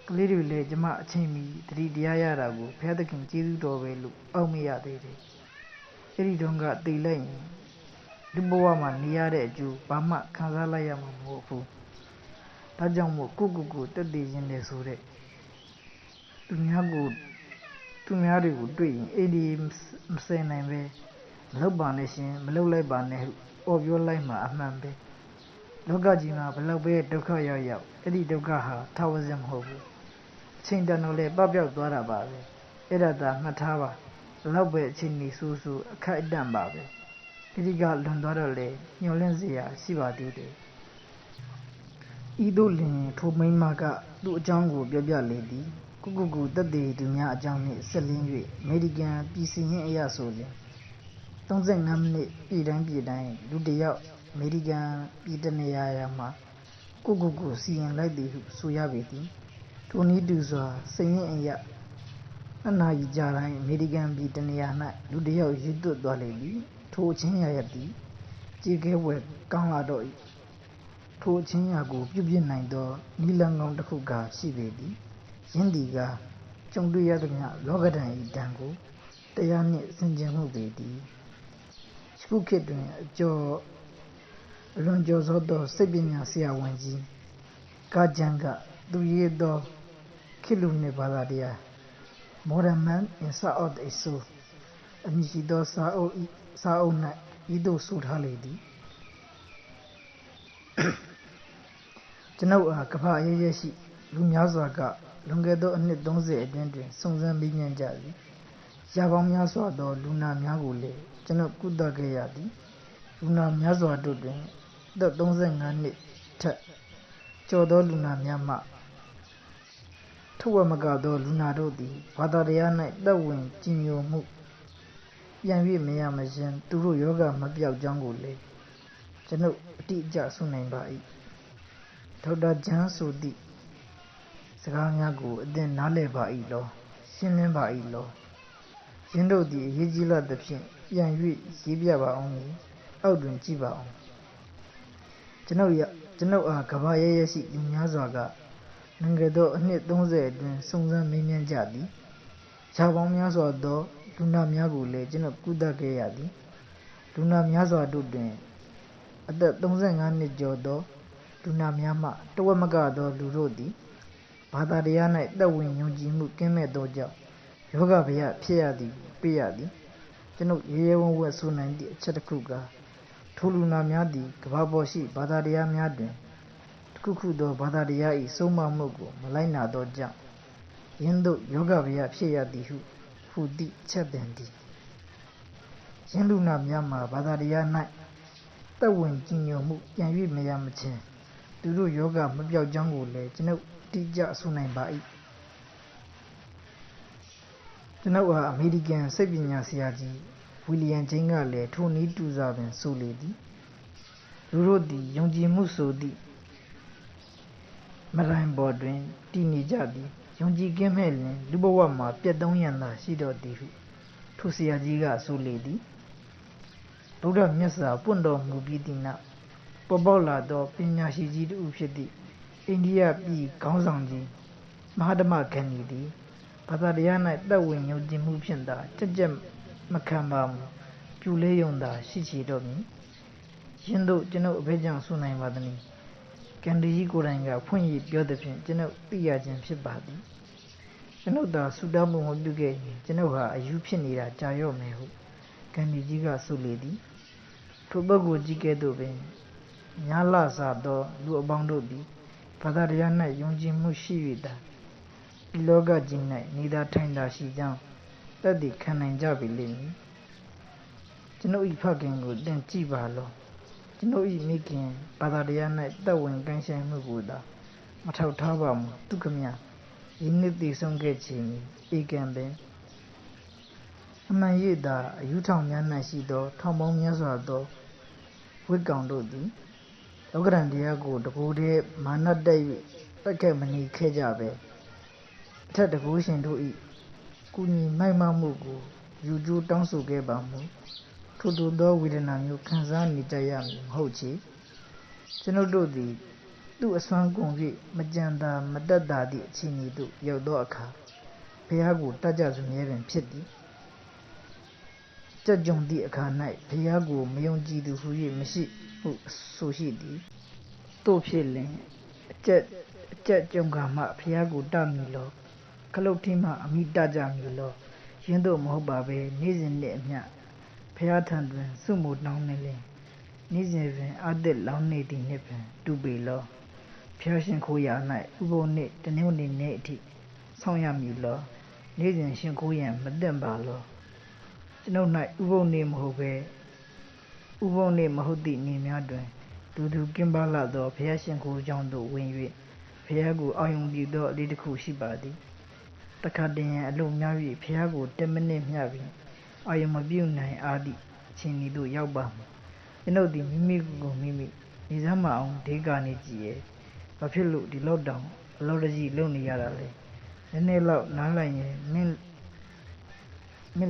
Clearly, Jama Chimi, 3 Diarabu, Padakin Chidu Dovelu, Omia Dede. Eridonga de Lane. Duboama, Niare Ju, Bama, Kanzalaya Mofu. Tajamu, Kugu, the Dijin de Sure. Tunyagu, Tunyaru, doing 80 Msename, Lobanishin, Malole Bane. Of your life, Amambe. Logajima, Belobe, Doka Yaya, Eddie Dogaha, Tawazam Hobu. Chindanole, Babia Dwarababe, Edada, Matawa, Lobe, Chini Susu, Kaidam Babe. Edigal Londorale, Yolenzia, Siva Dide. Idolin, Tomain Maga, Do Jango, Bia Lady, Kugu, the day to Mia Jami, Selin, Medigan, PC, Yasoli. Don't think I'm eating Bidine, do the out, Medigan, Bidanayama, Kugu, seeing like the Suyabiti, Tony Duza, singing and ya. And now you jarring, Medigan Bidanayana, do the out, you do Dolly, Torching Yati, Jiggy Web, Kanado, Torching Yago, Jubian Nido, Nilang on the Kuga, Shivedi, Yendiga, Chondu Yadana, Logadan, Dango, they are near Sinjamu Bedi. Spooked Joe Runjozo, Sabina Sia Wanji, Kajanga, do ye do Kilune Baladia, Moraman in Saod Eso, and Nishido Saona, Ido Sud Haledi. Genoa Kapa Yeshi, Lumyazaga, Lungedo and Donze Adventure, Sonzan Binian Jali, Javamia Swado, Luna Miagule. Chano Kuda Gayadi, Luna Miazwa Dudin, the Donzen and Nit, Chodo Luna Miama, Tua Magado Luna Dodi, Padariana, the wind, Jinyo Mu, Yanvi Miamajan, Turu Yoga Mabia Jangule, Chano Tija Sunai, Toda Jansu di Saganyago, then Naleba ilo, Sinemba ilo, Yendo di Yigila the Pin. Yan Yu, Sibiaba only, Audun Chiba. Genoa, Kabaya, Yazaga, Nangado, Nit Donze, Sonza Minian Jadi, Chabam Yazwa do, Luna Miagule, Geno Kuda Gayadi, Luna Miazwa Dudin, at the Donzen and Jodo, Luna Miama, Tawamagado, Lurodi, Padariana, the wing Yujimu, Keme Doja, Yoga Via, Piadi. Chano Yewan was soon and Chatakuga, Tuluna Miadi, Kababoshi, Badaria Miadin, Kukudo, Badaria, Soma Mogo, Malina Doja, Yendo Yoga Via Piadi, who did Chabendi. Yenduna Miama, Badaria night, the wind Jinyo Mu, Yanvi Mayamache, to do yoga, Mabia Jungle, Chano Tija Sunai Bai. Genoa, American Sabina Siaji, William Jingale, Tony Duzaven, so lady. Rodi, Yonji Muso di Marine Bordering, Tini Jadi, Yonji Gemelin, Lubawama, Piadoniana, Shido di Tusiajiga, so lady. Ruda Mesa, Pundo Mubidina, Pobola do Pinashiji Ufidi, India P. Kauzanji, Mahadama Kennedy. Padariana, the wing of the Mupenda, Tajem Macambam, Puleonda, Shichidomi, Yendo, Geno Bejan Sunai Madani, Candy Goranga, Punyi, Biodefin, Geno Piajan Shibadi, Geno da Sudamu Duge, Genoa, Yupinira, Jayo Mehu, Candy Giga Suledi, Tobago Jigedobe, Nyala Sado, Luabandodi, Padariana, Yonji Mushivida. Loga Jinai, neither Tanda Shijan, that the Kanan Jabi Lini. Geno Ipagan would then Chibalo. ကျွန်ုပ်၏မိခင်ဘာသာတရား၌သက်ဝင်ကိုင်းဆိုင်မှုကိုသာမထောက်ထားပါမူသူခမယင်းနှစ်တည်ဆုံးခဲ့ခြင်းဧကံပင်အမှန်၍သာအယူထောင်များ၌ရှိသောထောင်ပေါင်းများစွာသောဝိကောင်တို့သည်လောကရန်တရားကိုတကူတည်းမာနတက်၍တက်ခဲ့မနေခဲ့ကြပဲအထက်တကူရှင်တို့၏ကုညီမိုက်မမှုကိုယူကျိုးတောင်းဆိုခဲ့ပါမူထို့သောဝေဒနာမျိုးခံစားနေကြရမည်မဟုတ်ချေကျွန်ုပ်တို့သည်သူ့အစွမ်းကုန်၍မကြံသာမတက်သာသည့်အခြေအနေသို့ရောက်သောအခါဘုရားကိုတတ်ကြစွမြဲပင်ဖြစ်သည်ကြက်ကြုံသည့်အခါ၌ဘုရားကိုမယုံကြည်သူဟု၍မရှိဟုဆိုရှိသည်တို့ဖြစ်လင်အကျက်ကြုံကမှဘုရားကိုတမည်လောခလုတ်ထင်းမှအမိတကြမည်လောရင်းတို့မဟုတ်ပါပဲနေ့စဉ်နှင့်အမျှဘုရားထံတွင်စုမှုတောင်းနေလင်နေ့စဉ်ပင်အသက်လောင်းနေသည်နှင့်ပင်တူပေလောဘုရားရှင်ခိုးရာ၌ဥပုံနှင့်တနည်းနေနေ့အထိဆောင်ရမည်လောနေ့စဉ်ရှင်ခိုးရန်မသင့်ပါလောကျွန်ုပ်၌ဥပုံနေမဟုတ်ပဲဥပုံနေမဟုတ်သည့်နေများတွင်သူကင်းပါလာသောဘုရားရှင်ခိုးကြောင့်သို့ဝင်၍ဘုရားကိုအာယုံပြုသောအလေးတစ်ခုရှိပါသည်တခါတည်းရန်အလို့များ၍ဘုရားကို10မိနစ်မျှပြီးအာယုံမပြုနိုင်အားသည့်အချိန်ဤသို့ရောက်ပါမည်ကျွန်ုပ်သည်မိမိကိုမိမိနေစမ်းမအောင်ဒေးကနေကြည့်ရဲ့ဘာဖြစ်လို့ဒီလောက်တောင်အလောတကြီးလုံနေရတာလဲနည်းနည်းလောက်နားလိုက်ရင်မင်း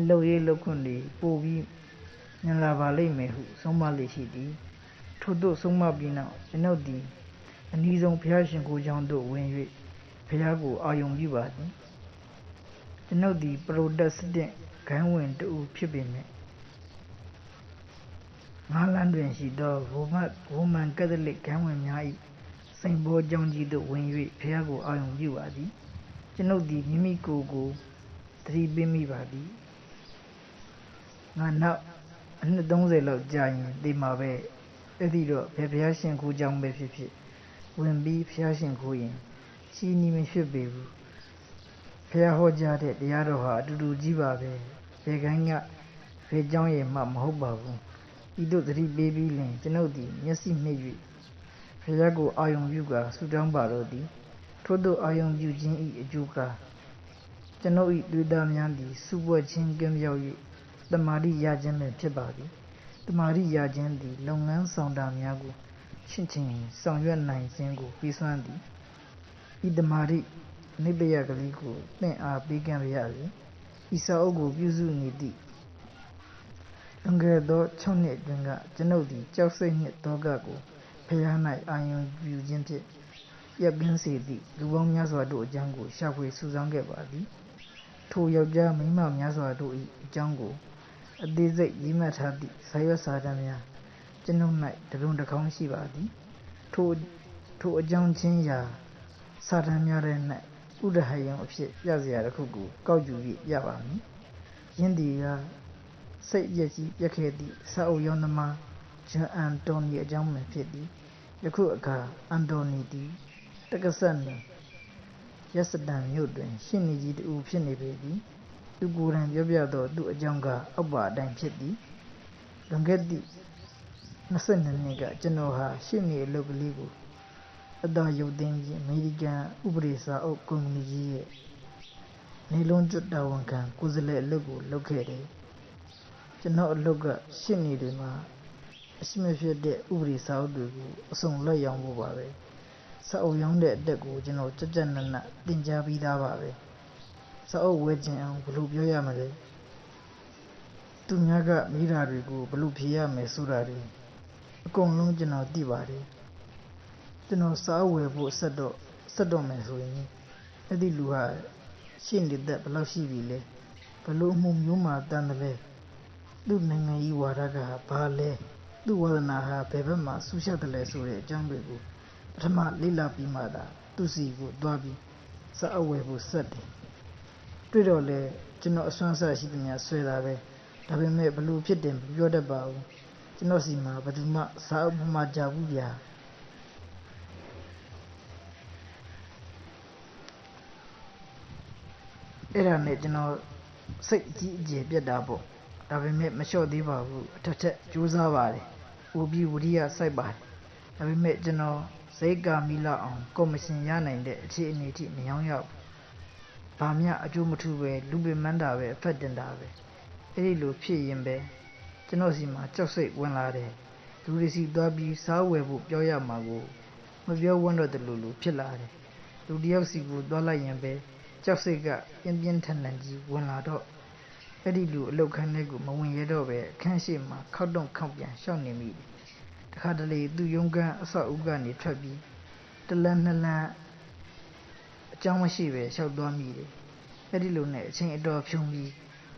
လှုပ်ရေးလှုပ်ခွင့်တွေပို့ပြီးညံလာပါလိမ့်မယ်ဟုဆုံးမလေရှိသည်ထို့သို့ဆုံးမပြီးနောက်ကျွန်ုပ်သည်အနည်းဆုံးဘုရားရှင်ကိုယ်ကြောင့်သို့ဝင်၍ဘုရားကိုအာယုံပြုပါသည်ကျွန်ုပ်သည်ပရိုတက်စတင့်ဂိုင်းဝင်တူဖြစ်ပေမယ့်ငါးလမ်းတွင်ရှိသောဝိမန်ကက်သလစ်ဂိုင်းဝင်များ၏စိန်ဘောကြောင့်ကြီးသို့ဝင်၍ဘုရားကိုအာယုံပြုပါသည်ကျွန်ုပ်သည်မိမိကိုယ်ကိုသတိပေးမိပါသည်ငါနောက်အနှစ်30လောက်ကြာရင်ဒီမှာပဲအဲ့ဒီတော့ဘုရားရှင်ကိုကြောင့်ပဲဖြစ်ဖြစ်ဝင်ပြီးဘုရားရှင်ကိုရင်ရှိနီးမဖြစ်ပေဘူးဘုရားဟောကြားတဲ့တရားတော်ဟာအတူတူကြီးပါပဲဘယ်ကိုင်းကဘယ်ကြောင့်ရဲ့မှမဟုတ်ပါဘူးဤသို့သတိပေးပြီးလင်ကျွန်ုပ်သည်မျက်စိနှိပ်၍ဘုရားကိုအာယုံပြုကာဆုတောင်းပါတော့သည်ထို့သောအာယုံပြုခြင်း၏အကျိုးကားကျွန်ုပ်၏တွေ့တာများသည်စုပွဲချင်းကင်းပြောက်၍တမာတိရခြင်းပဲဖြစ်ပါသည်တမာတိရခြင်းသည်လုပ်ငန်းဆောင်တာများကိုရှင်းချင်းဆောင်ရွက်နိုင်ခြင်းကိုပြီးစွမ်းသည်ဤတမာတိနိဗ္ဗယကလေးကိုသင်အားပေးကံရလေဤစာအုပ်ကိုပြုစုနေသည့်လွန်ခဲ့သော6နှစ်အတွင်းကကျွန်ုပ်သည်ကြောက်စိတ်နှင့်တောကကိုဖျား၌အာယုံပြုခြင်းဖြင့်ရပ်ကင်းစေသည့်လူပေါင်းများစွာတို့အကြောင်းကိုရှာဖွေစုဆောင်းခဲ့ပါသည်ထိုယောက်ျားမိန်းမများစွာတို့၏အကြောင်းကိုအသေးစိတ်ရေးမှတ်ထားသည့်စာရွက်စာတမ်းများကျွန်ုပ်၌တရုံတစ်ခေါင်းရှိပါသည်ထိုအကြောင်းချင်းရာစာတမ်းများထဲ၌ဥဒဟယံအဖြစ်ပြစရာတစ်ခုကိုကောက်ယူ၍ပြပါမည်ယင်းဒီကစိတ်ရည်ကြီးပြခဲ့သည့်စာအုပ်ရောင်းသမားဂျွန်အန်တိုနီအကြောင်းပင်ဖြစ်သည်ယခုအခါအန်တိုနီသည်တက္ကဆက်နယ်ရက်စတန်မြို့တွင်ရှင်းနေကြီးတူဖြစ်နေပေသည်သူကိုယ်တိုင်ပြောပြသောသူအကြောင်းကအောက်ပါအတိုင်းဖြစ်သည်လွန်ခဲ့သည့်22နှစ်ကကျွန်တော်ဟာရှင်းနေအလုပ်ကလေးကိုအသာရုပ်သိမ်းပြီးအမေရိကန်ဥပဒေစာအုပ်ကုမ္ပဏီကြီးရဲ့နေလုံးကျွတ်တာဝန်ခံကိုယ်စားလှယ်အလုပ်ကိုလုပ်ခဲ့တယ်ကျွန်တော်အလုပ်ကရှင်းနေတယ်မှာအရှိမဖြစ်တဲ့ဥပဒေစာအုပ်တွေကိုအစုံလက်ရောင်းဖို့ပါပဲစာအုပ်ရောင်းတဲ့အတက်ကိုကျွန်တော်ကြက်နက်တင်ကြားပြီးသားပါပဲစာအုပ်ဝယ်ခြင်းအောင်ဘယ်လိုပြောရမလဲသူများကမိဓာတွေကိုဘယ်လိုဖြေရမယ်ဆိုတာတွေအကုန်လုံးကျွန်တော်သိပါတယ်ကျွန်တော်စာအုပ်ဝယ်ဖို့ဆက်တော့မယ်ဆိုရင်အဲ့ဒီလူဟာရှင်းနေတဲ့ဘယ်လောက်ရှိပြီလဲဘယ်လိုမှုမျိုးမှတန်တယ်လဲသူ့နိုင်ငံရေးဝါဒကဘာလဲသူ့ဝါဒနာဟာဘယ်ဘက်မှာဆူရှက်တယ်လဲဆိုတဲ့အကြောင်းတွေကိုပထမလေ့လာပြီးမှသာသူစီကိုသွားပြီးစာအုပ်ဝယ်ဖို့ဆက်တယ်တွေ့တော့လေကျွန်တော်အစွမ်းစားရှိသမျှဆွဲတာပဲဒါပေမဲ့ဘလို့ဖြစ်တယ်မပြောတတ်ပါဘူးကျွန်တော်စီမှာဘယ်သူမှစာအုပ်မကြဘူးဗျာအဲ့ဒါနဲ့ကျွန်တော်စိတ်အကြီးအကျယ်ပြတ်တာပေါ့ဒါပေမဲ့မလျှော့သေးပါဘူးအထက်ကြိုးစားပါတယ် Ubi Udia Saibai. I met General Sega Mila on Commission Yana in the Chinity Myong. Pamia Ajumutuwe, Lubi Mandawe, Fedendave. Elilu Pimbe, Genosima, Jose Wenlade. To receive W. Sawebu, Joya Mago. Mavio wonder the Lulu, Pilade. To the Oxigu, Dola Yembe, Josega, Indian Tenancy, Wenlado. Edilu, Locanego, Mawin Kanshima, Codon Campion, Shawny me. The Hadley, do younger, saw Ugani, Trabi. The Lana Jamashive, shall do me. Edilune, Chain a door, Chungi,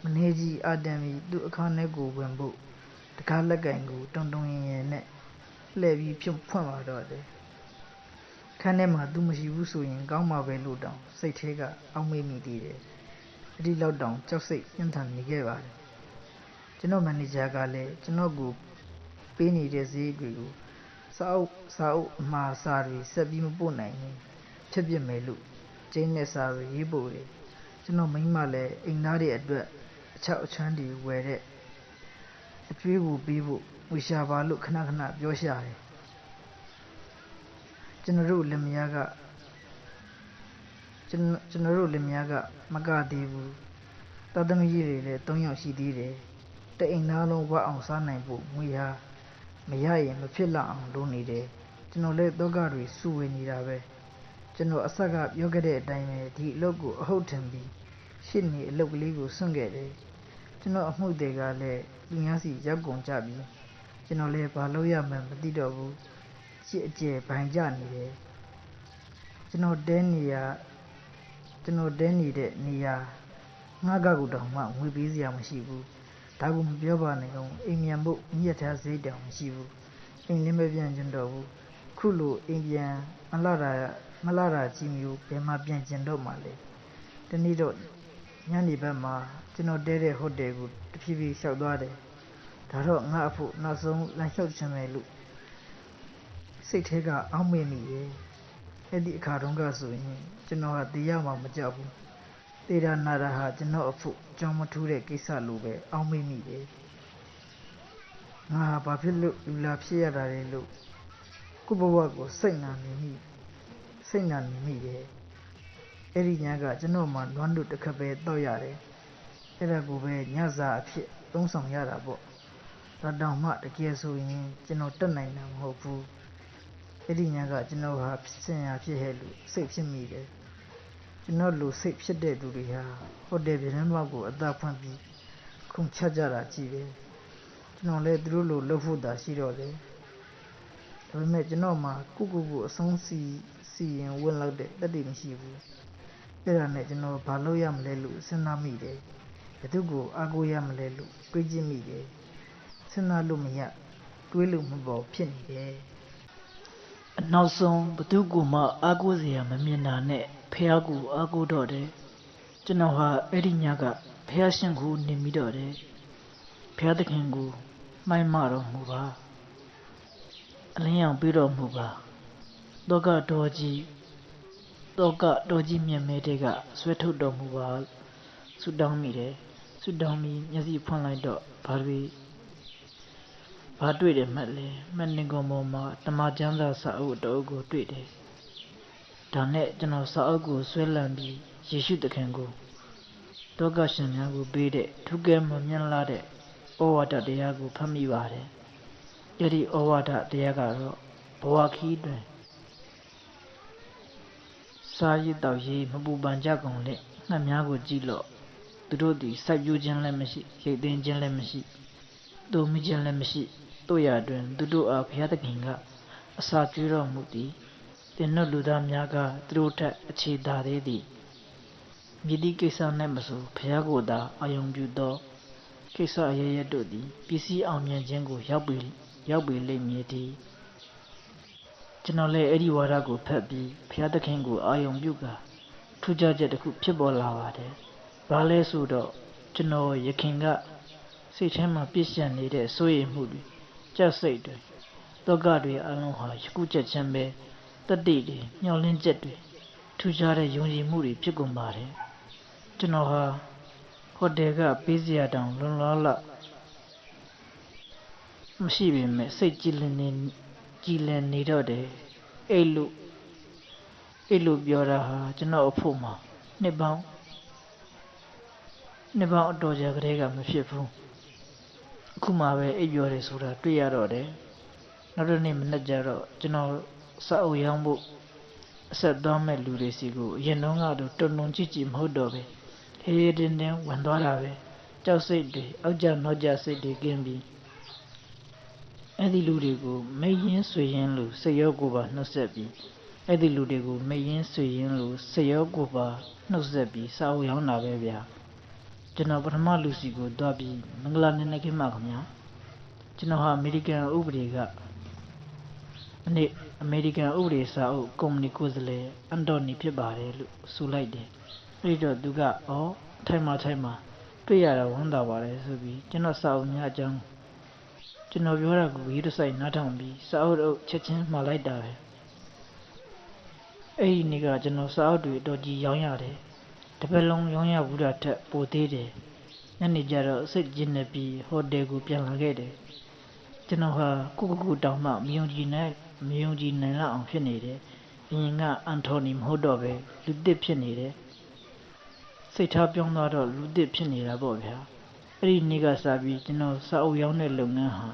Maneji, Adami, do a Carnego, Wembo. The Kalagango, don't do in net. Levy, Pum Puma, daughter. Kanema, Dumashi Rusu in Gama Veluda, say Tega, I'll make me did it. Eddie low down, just say, Yantan Nigeva. General Manager Gale, General Group, Penny de Zigu, Sao Ma Sari, Sabim Bonai, Tibia Melu, Jane Sari, Yiburi, General Mimale, Ignari at Chow Chandy, where it. A tree will be, we shall look Kanakana, Yoshai. General Lemiaga, Magadevu, Tadamiri, Tonyo Shidire, the Inalo wa on Sanaibu, we are Mayay, Mafilla on Donide, General Dogari, Suwenirabe, General Asaga, Yogade, Dime, the logo, Hotembi, Sydney, Logligo, Sungade, General Mudegale, Lunyasi, Jagon Jabi, General Paloya, Didobu, J. Banjani, General Denny, Nia, Nagaguda, we busy Amashibu, Tagum Biobani, Imiambo, Niata Zedam, Shivu, in Limavian Jendovu, Kulu, Indian, Malara, Jimu, Bema Bien Jendo Male, the Nido, Yani Bema, General Dede Hodegu, the PV Shaldade, Taro Nafu, Nazon, Lanshot Chamelu. Say Tega, Amini, Eddie Cardonga Swing, Genoa, the Yama Majabu. They don't nada had no foot, John Mature, Kisalube, Amini. Nah, Papilu, Lapsia, Relu. Kubawago, sing on me. Eddie Naga, Genoman, one do the cabe, Doyare. Eragube, Nyaza, don't some Yarabo. Radam Mat, the Kiasu in Genotanai, Hopu. Eddie Naga, Genoa, Senya, Pihelu, 6 meter. Genoa, 6 dead to be here. Or David and Mago at that point be. Cum Chajara, Chive. Geno let Drulo, Lofuda, Shirode. We met Genoma, Kuku, Song sea and one like that didn't she. There are net Geno, Paloyam Lelu, Senamide. Etugo, Agoyam Lelu, Quijimide. Sena Lumia, Quilumbo, Penny. Now song, but do go ma Agozia, Mamina, Peagu, Ago Dode. Genoa, Edinyaga, Peashangu, Nimidode. Pea the Kangu, my maro Muba. Liang Bido Muba. Doga Doji Miamedega, Sweto Domuba, Sudamide, Sudami, Yazi Ponlai dot, Parvi. Padwede Medley, Mendigomoma, Tamajanda Sao Dogo Twede. Danet General Saogo, Swellambi, Yeshu the Kango. Doga Shanyago beat it, to game of Yanlade, Owada Diago Pamivade. Yeti Owada Diagaro, Boaki Dren. Sayi Dawi, Mabubanjagon Lake, Namiago Gilo. The Dodi, Sabujan Lemasi, Yadan Lemasi. Do Mijan Lemasi. Toyadren, Dudu up Yadakinga, a Sakura Muti, the no Ludam Yaga, Druta, a Chida Dedi. Midi Kesa Nemasu, Piagoda, Ayong Judo, Kesa Yaya Dodi, PC Amia Jango, Yabi Lemieti. Generale Eddie Warago, Pepi, Piadakango, Ayong Yuga, to judge at the Kupibo Lavade, Vale Sudo, General Yakinga, Sitema Pishan needed Soy Moody. Just say to Dogadi Aloha, Skucha Chambe, the Didi, Yolin Jetty, Tujare Yuni Muri, Pigumbari, Genoha, Hodega, Bizia down, Lula, မရှိပေမဲ့စိတ်ကြည်လင်နေတော့တယ်အဲ့လိုပြောတာဟာကျွန်တော်အဖို့မှာနှစ်ပေါင်းအတော်ကြာကတည်းကမဖြစ်ဘူးအခုမှပဲအိပ်ပျော်တယ်ဆိုတာတွေ့ရတော့တယ်နောက်တစ်နေ့မနေ့ကျတော့ကျွန်တော်စာအုပ်ရောင်းဖို့အဆက်သွားမဲ့လူတွေစီကိုအရင်တော့ကတော့တုံကြည့်မဟုတ်တော့ပဲတင်းဝင်သွားတာပဲကြောက်စိတ်တွေအောက်ကျနောက်ကျစိတ်တွေကင်းပြီးအဲ့ဒီလူတွေကိုမိရင်ဆွေရင်လို့စိတ်ရောကိုယ်ပါနှုတ်ဆက်ပြီးအဲ့ဒီလူတွေကိုမိရင်ဆွေရင်လို့စိတ်ရောကိုယ်ပါနှုတ်ဆက်ပြီးစာအုပ်ရောင်းတာပဲဗျာကျွန်တော်ပထမလူစီကိုတွားပြီးမင်္ဂလာနေ့ခင်းမှာခင်ဗျာကျွန်တော်ဟာအမေရိကန်ဥပဒေကအမေရိကန်ဥပဒေစာအုပ်ကုမ္ပဏီကိုယ်စားလှယ်အန်တိုနီဖြစ်ပါတယ်လို့ဆိုလိုက်တယ်အဲ့တော့သူကထိုင်မှာတွေ့ရတာဝမ်းသာပါတယ်ဆိုပြီးကျွန်တော်စာအုပ်များအကြောင်းကျွန်တော်ပြောတာကိုရေးတစိုက်နားထောင်ပြီးစာအုပ်ချက်ချင်းမှာလိုက်တာပဲအဲ့ဒီနေ့ကကျွန်တော်စာအုပ်တွေအတော်ကြီးရောင်းရတယ်တစ်ပတ်လုံးရောင်းရဘူးတာထက်ပိုသေးတယ်ညနေကျတော့စိတ်ကျဉ်နေပြီးဟိုတယ်ကိုပြန်လာခဲ့တယ်ကျွန်တော်ဟာကိုတောင်မှမယုံကြည်နိုင်လောက်အောင်ဖြစ်နေတယ်အရင်ကအန်တိုနီမဟုတ်တော့ပဲလူသစ်ဖြစ်နေတယ်စိတ်ထားပြောင်းသွားတော့လူသစ်ဖြစ်နေတာပေါ့ဗျာအဲ့ဒီနေ့ကစပြီးကျွန်တော်စာအုပ်ရောင်းတဲ့လုပ်ငန်းဟာ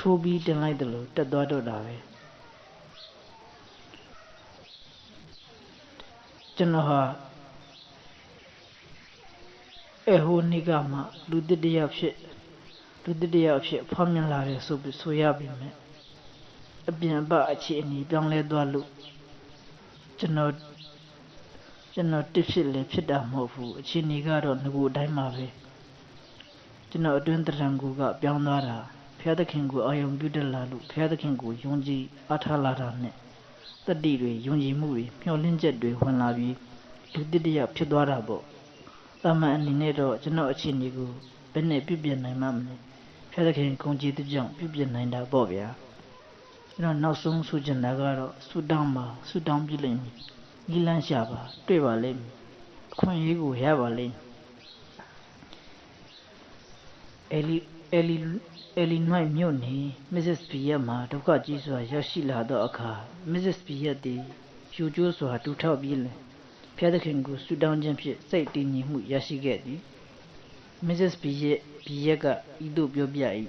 ထိုးပြီးတင်လိုက်တယ်လို့တက်သွားတော့တာပဲကျွန်တော်ဟာဟိုနေ့ကမှလူသစ်တယောက်ဖြစ်ဖောက်မြင်လာတယ်ဆိုရပြီမဲ့အပြင်အပအခြေအနေပြောင်းလဲသွားလို့ကျွန်တော်တစ်ဖြစ်လေဖြစ်တာမဟုတ်ဘူးအခြေအနေကတော့ငကိုအတိုင်းပါပဲကျွန်တော်အတွင်းတရံကူကပြောင်းသွားတာဘုရားသခင်ကိုအာယုံပြုတက်လာလို့ဘုရားသခင်ကိုယုံကြည်အားထားလာတာနဲ့တတိတွေယုံကြည်မှုတွေမျှော်လင့်ချက်တွေဝင်လာပြီးလူတစ်တယောက်ဖြစ်သွားတာပေါ့တာမန်အနေနဲ့တော့ကျွန်တော်အခြေအနေကိုဘယ်နဲ့ပြုပြင်နိုင်မှမလဲဘုရားသခင်ဂုဏ်ကြီးတဲ့ကြောင့်ပြုပြင်နိုင်တာပေါ့ဗျာကျွန်တော်နောက်ဆုံးဆိုချင်တာကတော့ဆူတောင်းပြလိမ့်မယ်နီလန်းရှာပါတွေ့ပါလိမ့်မယ်အခွင့်အရေးကိုရပါလိမ့်မယ်လီနွိုက်မြို့နေမစ္စစ်ပီယက်မှာဒုက္ခကြီးစွာရောက်ရှိလာသောအခါမစ္စစ်ပီယက်သည်ယူကျိုးစွာတူထောက်ပြီးလင်ဘုရားသခင်ကိုဆုတောင်းခြင်းဖြင့်စိတ်တည်ငြိမ်မှုရရှိခဲ့သည်မစ္စစ်ပီယက်ကဤသို့ပြောပြ၏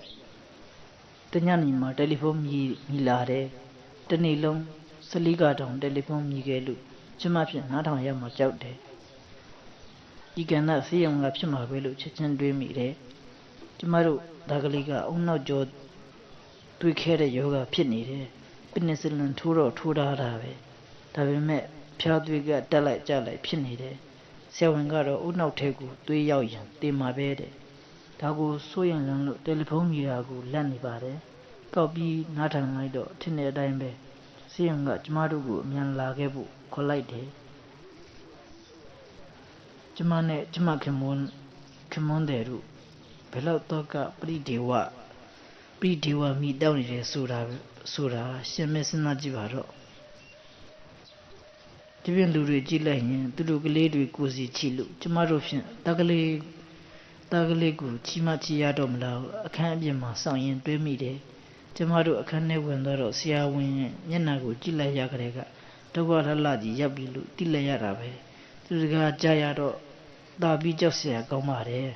တညနေမှာတယ်လီဖုန်းမြည်လာတယ်တနေ့လုံးစလီကာတောင်တယ်လီဖုန်းမြည်ခဲ့လို့ကျမဖြင့်နားထောင်ရမှကြောက်တယ်ဤကံကဆေးရုံကဖြစ်မှာပဲလို့ချက်ချင်းတွေးမိတယ်ကျမတို့ဒါကလေးကအုံနောက်ကျော်တွေးခဲတဲ့ယောဂဖြစ်နေတယ်ပင်နီဆလင်ထိုးထားတာပဲဒါပေမဲ့ဖျားသွေးကတက်လိုက်ကြလိုက်ဖြစ်နေတယ်ဆရာဝန်ကတော့အုံနောက်ထဲကိုသွေးရောက်ရင်တေမှာပဲတဲ့ဒါကိုစိုးရင်လန်းလို့တယ်လီဖုန်းမြည်တာကိုလက်နေပါတယ်ကောက်ပြီးနားထောင်လိုက်တော့ထင်တဲ့အတိုင်းပဲဆေးရုံကကျမတို့ကိုအမြန်လာခဲ့ဖို့ခေါ်လိုက်တယ်ကျမနဲ့ကျမခင်မွန်းတယ်တို့ဘယ်လောက်တော့ကပရိဒေဝမိတောက်နေတယ်ဆိုတာရှင်မဲစဉ်းစားကြည့်ပါတော့ဒီပြင်လူတွေကြည့်လိုက်ရင်သူတို့ကလေးတွေကိုစီချီလို့ကျမတို့ဖြင့်တာကလေးကိုချီမချီရတော့မလားအခန်းအပြင်မှာစောင့်ရင်တွေးမိတယ်ကျမတို့အခန်းထဲဝင်တော့ဆရာဝန်ရဲ့မျက်နှာကိုကြည့်လိုက်ရကြတဲ့ကဒုက္ခလှကြီးရပ်ပြီးလို့တိလိုက်ရတာပဲသူတကားကြားရတော့တာပြီးကြောက်เสียကောင်းပါတယ်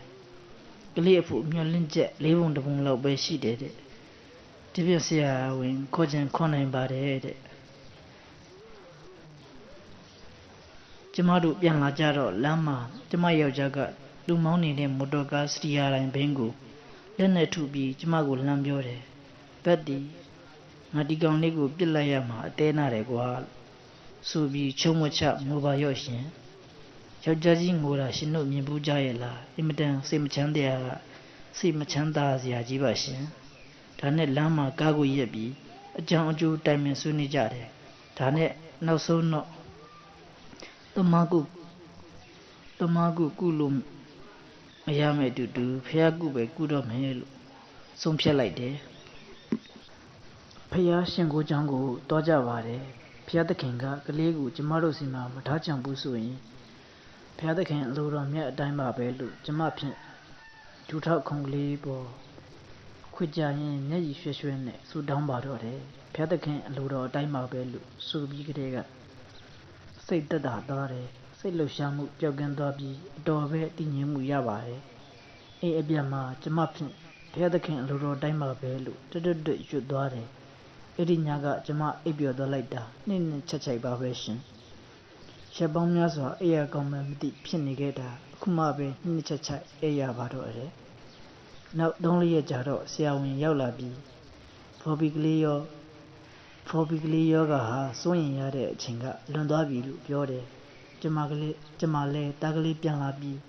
ကလေးအဖို့မျောလင့်ချက်၄ပုံတစ်ပုံလောက်ပဲရှိတယ်တဲ့ဒီပြဆရာဝန်ခေါ်ချင်ခေါ်နိုင်ပါတယ်တဲ့ကျမတို့ပြန်လာကြတော့လမ်းမှာကျမယောက်ျားကလူမောင်းနေတဲ့မော်တော်ကားစတီယာတိုင်းဘင်းကိုလက်နဲ့ထုပြီးကျမကိုလမ်းပြောတယ်ဘက်ဒီငါဒီကောင်လေးကိုပြစ်လိုက်ရမှာအသေးနာတယ်ကွာဆိုပြီးချုံမချမိုးပါရော့ရှင်ယောက်ျားကြီးငိုတာရှင်တို့မြင်ဘူးကြရဲ့လားအင်မတန်စိတ်မချမ်းသာစရာကြီးပါရှင်ဒါနဲ့လမ်းမှာကားကိုရက်ပြီးအကြောင်းအကျိုးတိုင်ပင်ဆွေးနွေးကြတယ်ဒါနဲ့နောက်ဆုံးတော့တမကုလို့မရမဲ့တူဖះကုပဲကုတော့မယ်လို့ဆုံးဖြတ်လိုက်တယ်ဖះရှင်ကိုကြောင့်ကိုတွားကြပါတယ်ဖះသခင်ကကလေးကိုကျမတို့စီမှာမထားချင်ဘူးဆိုရင်ဘုရားသခင်အလိုတော်မြတ်အတိုင်းပါပဲလို့ကျမဖြင့်ဒူထောက်ခုံကလေးပေါ် ခွကြရင်မျက်ရည်ရွှဲရွှဲနဲ့ဆူတောင်းပါတော့တယ်ဖျားသခင်အလိုတော်အတိုင်းပါပဲလို့ဆိုပြီးကတည်းကစိတ်သက်သာသွားတယ်စိတ်လှုပ်ရှားမှုပျောက်ကင်းသွားပြီးအတော်ပဲတည်ငြိမ်မှုရပါတယ်အိမ်အပြန်မှာကျမဖြင့်ဖျားသခင်အလိုတော်အတိုင်းပါပဲလို့တွတ်ရွတ်သွားတယ်အဲ့ဒီညကကျမအိပ်ပျော်သွားလိုက်တာနှင်းချက်ချိုက်ပါပဲရှင်ရက်ပေါင်းများစွာအိပ်ရကောင်းမှမသိဖြစ်နေခဲ့တာအခုမှပဲနှင်းချက်ချိုက်အိပ်ရပါတော့တယ်နောက်3-4ရက်ကြာတော့ဆရာဝန်ရောက်လာပြီးဖော်ဘီကလေးယောဂါဟာစိုးရင်ရတဲ့အချိန်ကလွန်သွားပြီလို့ပြောတယ်ကျမလည်းတားကလေးပြန်လာပြီး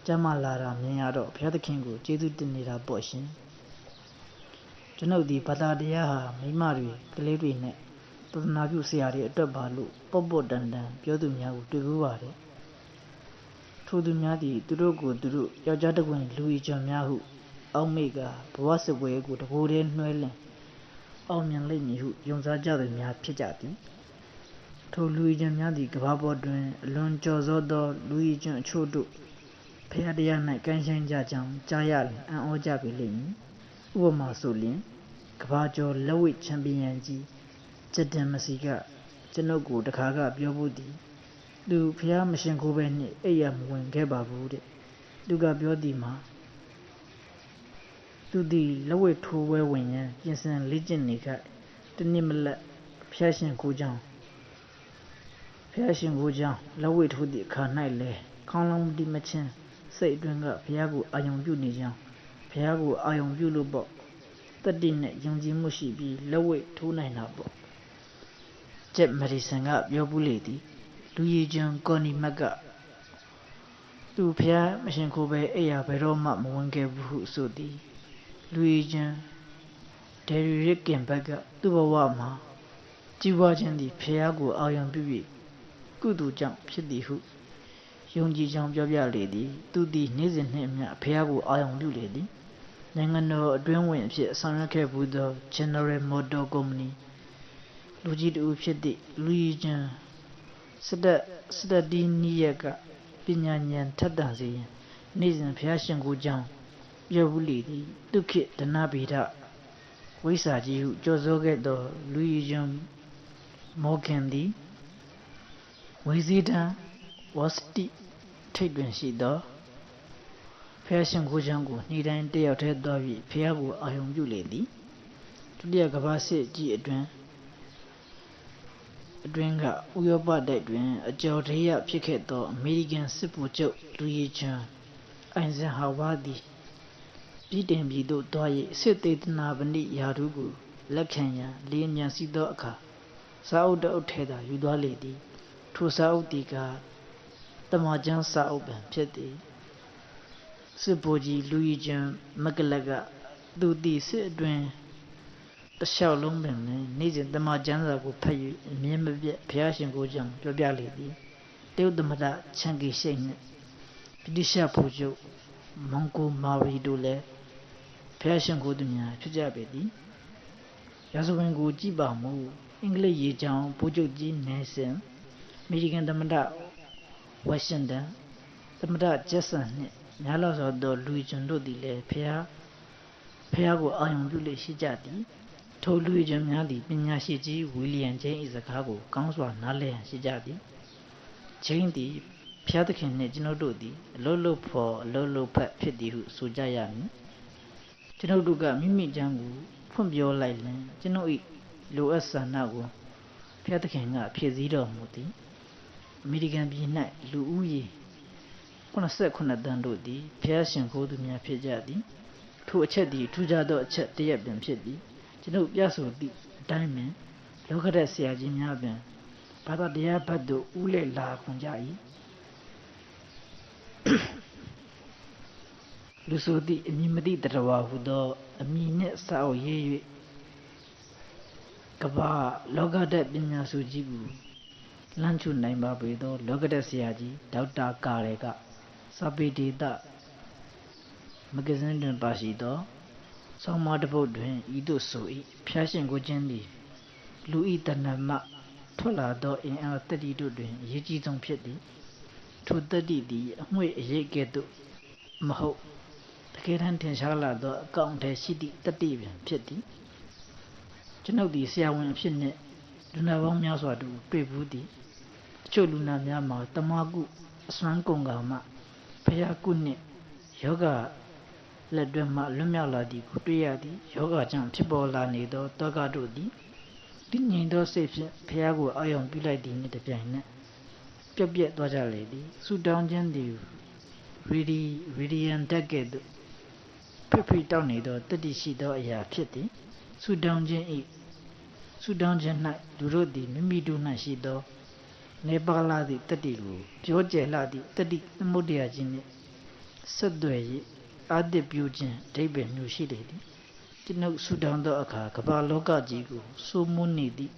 ကျမလာတာမြင်ရတော့ဘုရားသခင်ကိုကျေးဇူးတင်နေတာပေါ့ရှင်ကျွန်ုပ်ဒီဘာသာတရားဟာမိမတွေကလေးတွေနဲ့သဒ္ဒနာပြုဆရာတွေအတွက်ပါလို့ပေါ့တန်ပြောသူများကိုတွေ့ဘူးပါတယ်ထိုသူများသည်သူတို့ကိုသူတို့ယောက်ျားတစ်ခွင်လူကြီးကျွန်များဟုအောက်မေ့ကဘဝစစ်ပွဲကိုတကိုယ်တည်းနှွှဲလင်အောင်မြင်လိမ့်မည်ဟုယုံစားကြသူများဖြစ်ကြသည်ထိုလူကြီးကျွန်များသည်ကမ္ဘာပေါ်တွင်အလွန်ကျော်စောသောလူကြီးကျွန်အချို့တို့ဖျားတရား၌ကမ်းဆိုင်ကြကြောင်းကြားရလျင်အံ့ဩကြပေလိမ့်မည်ဥပမာဆိုလျင်ကမ္ဘာကျော်လက်ဝှေ့ချန်ပီယံကြီးဂျက်တန်မစီကကျွန်ုပ်ကိုတခါကပြောဖို့သည်သူဖျားမရှင်ခိုးပဲနှင့်အိပ်ရမဝင်ခဲ့ပါဘူးတဲ့သူကပြောသည်မှာသူသည်လက်ဝှေ့ထိုးဝဲဝင်ရန်ပြင်ဆင်လေ့ကျင့်နေကတနည်းမလက်ဖျားရှင်ခိုးကြောင်းလက်ဝှေ့ထိုးသည့်အခါ၌လည်းခေါင်းလုံးမတိမချင်းစိတ်အတွင်းကဘုရားကိုအာယုံပြုနေကြောင်းဘုရားကိုအာယုံပြုလို့ပေါ့တတိနဲ့ယုံကြည်မှုရှိပြီးလက်ဝှေ့ထိုးနိုင်တာပေါ့ဂျက်မဒီဆန်ကပြောဘူးလေသည်လူရည်ကျွန်းကော်နီမက်ကသူဘုရားမရှင်ခိုးပဲအိယာဘယ်တော့မှမဝင်ခဲ့ဘူးဟုဆိုသည်လူရည်ကျွန်းဒယ်ရီရစ်ကင်ဘက်ကသူ့ဘဝမှာကြီးပွားခြင်းသည်ဘုရားကိုအာယုံပြုပြီးကုသိုလ်ကြောင့်ဖြစ်သည်ဟုယုံကြည်ကြောင်းပြောပြလေသည်သူသည်နေ့စဉ်နှင့်အမျှဘုရားကိုအာယုံပြုလေသည်နိုင်ငံတော်အတွင်းဝင်အဖြစ်ဆောင်ရွက်ခဲ့ဘူးသော General Motor Company လူကြီးတူဖြစ်သည့်လူကြီးကျွန်းစတတီနီယကပညာဉာဏ်ထက်သန်စေရန်နေ့စဉ်ဘုရားရှင်ကိုကြောင်းပြောဘူးလေသည်ဒုက္ခဒနာဗေဒဝိစာကြီးဟုကြော်စိုးခဲ့သောလူကြီးကျွန်းမောခင်သည်ဝိဇိတံဝစတိထိပ်တွင်ရှိသောဖျားရှင်ကိုချောင်းကိုနေ့တိုင်းတယောက်တည်းသွားပြီးဖျားကိုအာယုံပြုလေသည်ဒုတိယကမ္ဘာစစ်ကြီးအတွင်းကဥရောပတိုက်တွင်အကျော်တရဖြစ်ခဲ့သောအမေရိကန်စစ်ဗိုလ်ချုပ်လူကြီးကျွန်းအိုင်ဇန်ဟာဝါသည်ပြည်တင်ပြည်သို့သွား၍စစ်သေးတနာပဏိယာထုကိုလက်ခံရန်လေញ្ញံစီသောအခါစာအုပ်တအုပ်ထဲသာယူသွားလေသည်ထိုစာအုပ်သည်ကတမန်ကျမ်းစာအုပ်ပင်ဖြစ်သည်စစ်ဗိုလ်ကြီးလူကြီးကျွန်းမကလကသူသည်စစ်အတွင်းတလျှောက်လုံးပင်နေ့စဉ်တမန်ကျမ်းစာကိုဖတ်၍အမြဲမပြတ်ဘုရားရှင်ကိုကြောင့်ပြောပြလေသည်တရုတ်သမ္မတချန်ကီရှိတ်နှင့်ဗြိတိရှဗိုလ်ချုပ်မွန်ကိုမာရီတို့လည်းဘုရားရှင်ကိုသူများဖြစ်ကြပေသည်ရာဇဝင်ကိုကြည့်ပါမူအင်္ဂလိပ်ရေကြောင်းဗိုလ်ချုပ်ကြီးနယ်ဆင်အမေရိကန်သမ္မတဝါရှင်တန်သမ္မတဂျက်ဆန်နှင့်များလောက်စွာသောလူကျွန်တို့သည်လည်းဖျားကိုအာရုံပြုလေရှိကြသည်ထိုလူကျွန်များသည်ပညာရှိကြီးဝီလီယံဂျိမ်း၏စကားကိုကောင်းစွာနားလည်ရှိကြသည်ဂျိမ်းသည်ဖျားသခင်နှင့်ကျွန်ုပ်တို့သည်အလုံးလုံးဖော်အလုံးလုံးဖက်ဖြစ်သည်ဟုဆိုကြရမည်ကျွန်ုပ်တို့ကမိမိကျမ်းကိုဖွင့်ပြောလိုက်လင်ကျွန်ုပ်၏လိုအပ်ဆန္ဒကိုဖျားသခင်ကဖြည့်ဆည်းတော်မူသည်အမေရိကန်ပြည်၌လူဦးရေ89 သန်းတို့သည်ဘုရားရှင်ကိုသူများဖြစ်ကြသည်ထိုအချက်သည်ထူးခြားသောအချက်တစ်ရပ်ပင်ဖြစ်သည်ကျွန်ုပ်ပြဆိုသည့်အတိုင်းပင်လောကဓာတ်ဆရာကြီးများပင်ဘာသာတရားဘက်သို့ဦးလှည့်လာကုန်ကြ၏လူဆိုသည့်အမည်မသိတရဝါဟုသောအမည်နှင့်စာအုပ်ရေး၍ကမ္ဘာလောကဓာတ်ပညာစုကြီးကိုလမ်းချူနိုင်ပါပေသောလောကဓာတ်ဆရာကြီးဒေါက်တာကာရယ်ကစာပေဒေသမဂ္ဂဇင်းတွင်ပါရှိသောဆောင်းပါးတစ်ပုဒ်တွင်ဤသို့ဆို၏ဖျားရှင်ကိုခြင်းသည်လူဤတဏ္ဍမှထွက်လာသောအင်အားတတိတို့တွင်အရေးကြီးဆုံးဖြစ်သည်ထိုတတိသည်အငွေ့အရိပ်ကဲ့သို့မဟုတ်ဘ Keran ten shala do account has city 30 50. Genoudi Siawan Pine, Dunavon Yaswadu, Pebudi, Choluna Yama, Tamagu, Swankongama, Payakuni, Yoga, Ledrema, Lumialadi, Kutriadi, Yoga Jam, Tibola Nido, Togadodi, Dinido Safe, Payago, Iron Biladi, the Piana, Piabiet Dwaja Lady, Sudan Jendi, Radiant Decade, Pepe Downido, 30 Shido, Ya Kitty, Sudan Jen Sudan Jen Night, Durodi, Mimidu Nashido, Nebaladi, 30, Georgia Ladi, 30, Modia Jin, Sudway, Adi Bujan, David Nushi Lady, Tino Sudan do Aka, Kabaloka Jigo, so Munidi,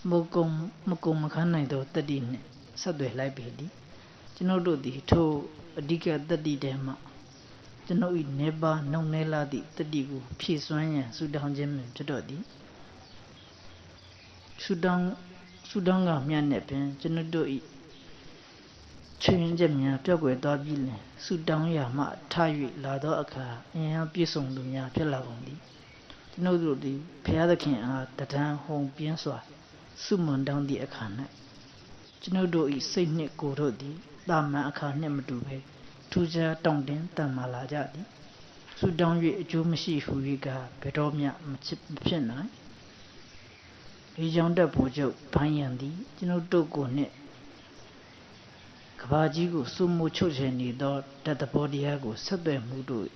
Mokom Makanaido, 30, Sudway Libedi, Tino Dodi, To, a Dika, 30 Dema. No neba no nela di tadigu piswanya Sudan Jim Jadodi Sudanga Mianepen, Genodoi Chin Jamia, Pogwe Dabile, Sudan Yama, Tai, Lado Aka, and Pison Lumia Pelavondi. No do the Piadakin at the time home Pienswa, Summon down the Akana. Genodo is Saint Nick Gorodi, Dama Aka Nemadube. Tuja Tongdin Tamalajadi, Sudan Jumashi Huiga, Pedomia Machipina, Yonda Bojo, Panyandi, Genodogo Net, Kabajigo, Sumo Chojani, that the Bodiago, Sudden Mudu,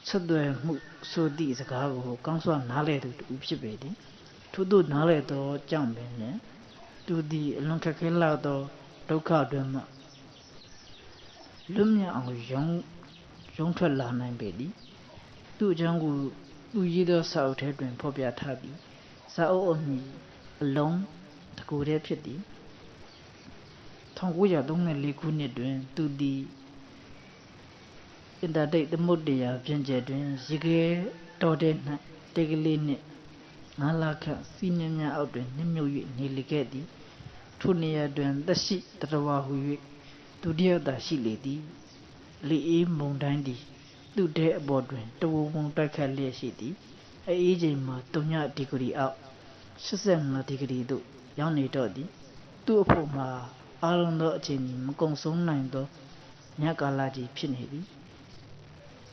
Sudden so these a cargo, Council Nale to Upsibedi, to do Nale to Jambin, to the Lonkakela do Dokadum. Lumia on young Trelana and Betty. Two jungle, either south head and Popia Tabi. Sao on me alone, the good deputy. Tonguya don't let Kunedwin to the in that day the Modia, Genjedwin, Zigre, Toden, Tegelin, Nalaka, Senior out in Nimu, Niligeti, Tunia, the sheep that are who. To dear that she lady, Lee Mondandi, to dare bordering, to won't take her lay city, a agent ma Tonya degree out, Shazam degree do, Yanni Doddy, to a poma, Alan Dodging, Mokonsong Nando, Nyakalaji Pinheady,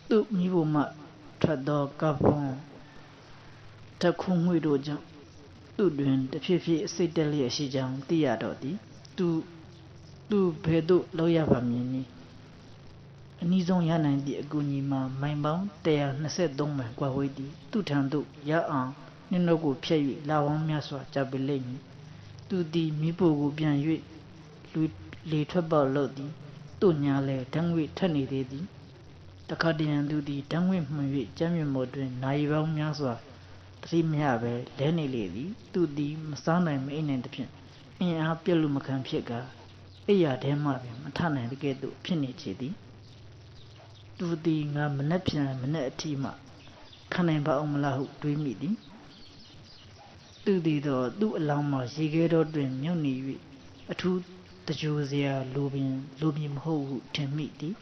to Miwoma, Trado Gavon, Takum widow jump, to doing the Fifi Sideli Shijang, Diadodi, to Pedo Loya Famini. Nizon Yanan di Agunima, my bound, there, Naset Doma, Guawedi, Tutando, Yaan, Ninogo Pay, Lawan Miaswa, Jabelemi, to the Mipo Bian Yu, later Lodi, Tunyale, Tangwi, Tani Lady, the Cardian do the Tangwi, Jamie Modern, Naiva Miaswa, Trimiave, Lenny Lady, to the Masana main and the pin, in Apilumacan Piega. Aya Dema, Matana, the gate to Pinichidi. Do the Manapia Manatima, Canamba Omlahu, Dreamidi. Do the do Lama, Zigedo, Dream, Muni, a two the Josia, Lubim Ho, Temiti.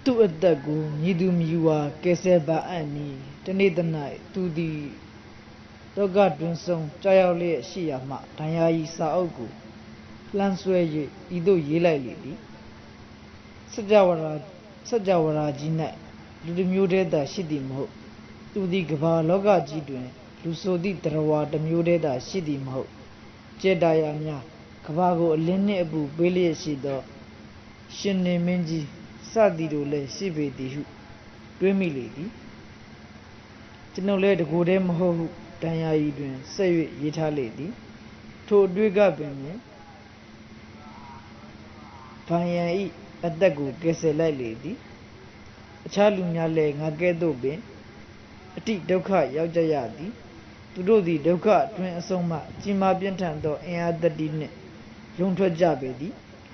To a dago, Nidum Yua, Keseba Annie, the Nathan night, to the Dogadrin song, Jayale Shiama, Tanyai Saogu. Lansway, Ido Yela Lady Sajawara Jina, Lude da Shidimo, to the Gava Loga Jidwin, Lusodi Trawa, the Mude da Shidimo, Jedayamia, Kavago, Lene Abu, Bele Shido, Shine Menji, Sadido Le Sibe di Remy Lady. Tinole the Godem Ho, Tanya Idwin, say Yita Lady, to Dwiga Bene. Panya at the good Gesela lady. A Chalunya leg, a gedobe, a tea doka yajayadi, to do the doka, twin soma, Jima Bientando, and at the dinner, Junta Jabedi,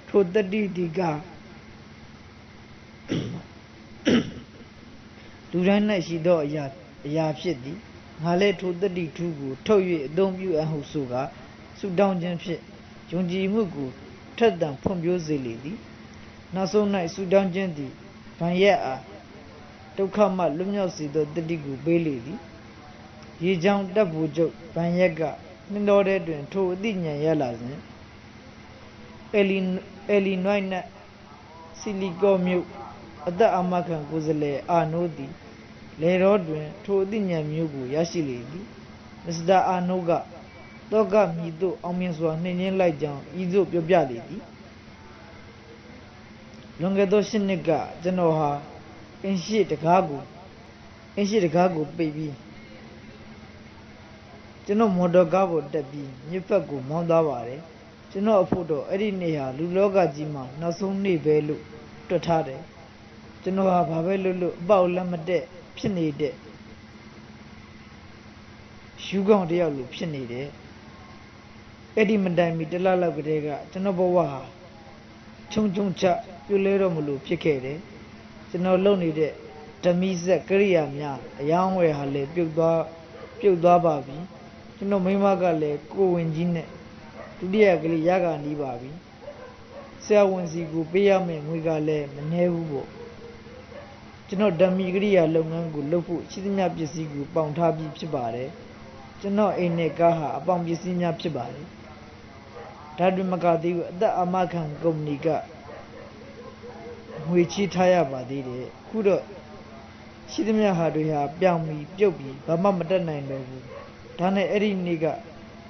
to the diga. Durana she do ya shitty, Hale to the D2, Toy, don't you and Hosuga, so down jam shit, Junji Mugu. Tread down from your lady. နောက်ဆုံး၌ဆူတောင်းခြင်းသည်ဗံရက်အားဒုက္ခမှလွတ်မြောက်စေသောတတိကိုပေးလေသည်ရေချောင်းတပ်ဖို့ချုပ်ဗံရက်ကနှင်းတော်ထဲတွင်ထိုအသိဉာဏ်ရလာစဉ်အယ်လီနွိုက်နတ်ဆီလီကောမြို့အသက်အာမခံကိုယ်စားလှယ်အာနိုးသည်လေတော်တွင်ထိုအသိဉာဏ်မျိုးကိုရရှိလေသည်မစ္စတာအာနိုးကတောကမြည်သို့အောင်မြင်စွာနှိမ်နင်းလိုက်ကြောင်းဤသို့ပြောပြလေသည်လွန်ခဲ့သော8 နှစ်ကကျွန်တော်ဟာအင်းရှိတကားကိုပိတ်ပြီးကျွန်တော်မော်တော်ကားပေါ်တက်ပြီးမြစ်ဖက်ကိုမောင်းသွားပါတယ်ကျွန်တော်အဖို့တော့အဲ့ဒီနေ့ဟာလူလောကကြီးမှာနောက်ဆုံးနေ့ပဲလို့တွက်ထားတယ်ကျွန်တော်ဟာဘာပဲလို့အပေါက်လက်မတက်ဖြစ်နေတဲ့ယူကောင်တယောက်လိုဖြစ်နေတယ်အဲ့ဒီမတိုင်မီတစ်လလောက်ကတည်းကကျွန်တော်ဘဝဟာချုံချပြိုလဲတော့မလို့ဖြစ်ခဲ့တယ်ကျွန်တော်လုပ်နေတဲ့ဓမီဇက်ကရိယာများအယောင်းဝယ်ဟာလည်းပြုတ်သွားပါပြီကျွန်တော်မိမကလည်းကိုဝင်ကြီးနဲ့ဒုတိယကလေးရကနီးပါပြီဆရာဝန်စီကိုပေးရမယ့်ငွေကလည်းမနှဲဘူးပေါ့ကျွန်တော်ဓမီကရိယာလုပ်ငန်းကိုလုပ်ဖို့ရှိသမျှပစ္စည်းကိုပေါင်ထားပြီးဖြစ်ပါတယ်ကျွန်တော်အိမ်နဲ့ကားဟာအပေါင်ပစ္စည်းများဖြစ်ပါတယ်ဒါတွင်မကသေးဘူးအသက်အာမခံကုမ္ပဏီကငွေချီးထားရပါသေးတယ်ခုတော့ရှိသမျှဟာတွေဟာပြောင်းပြီးပြုတ်ပြီးဘာမှမတက်နိုင်တော့ဘူးဒါနဲ့အဲ့ဒီနေ့က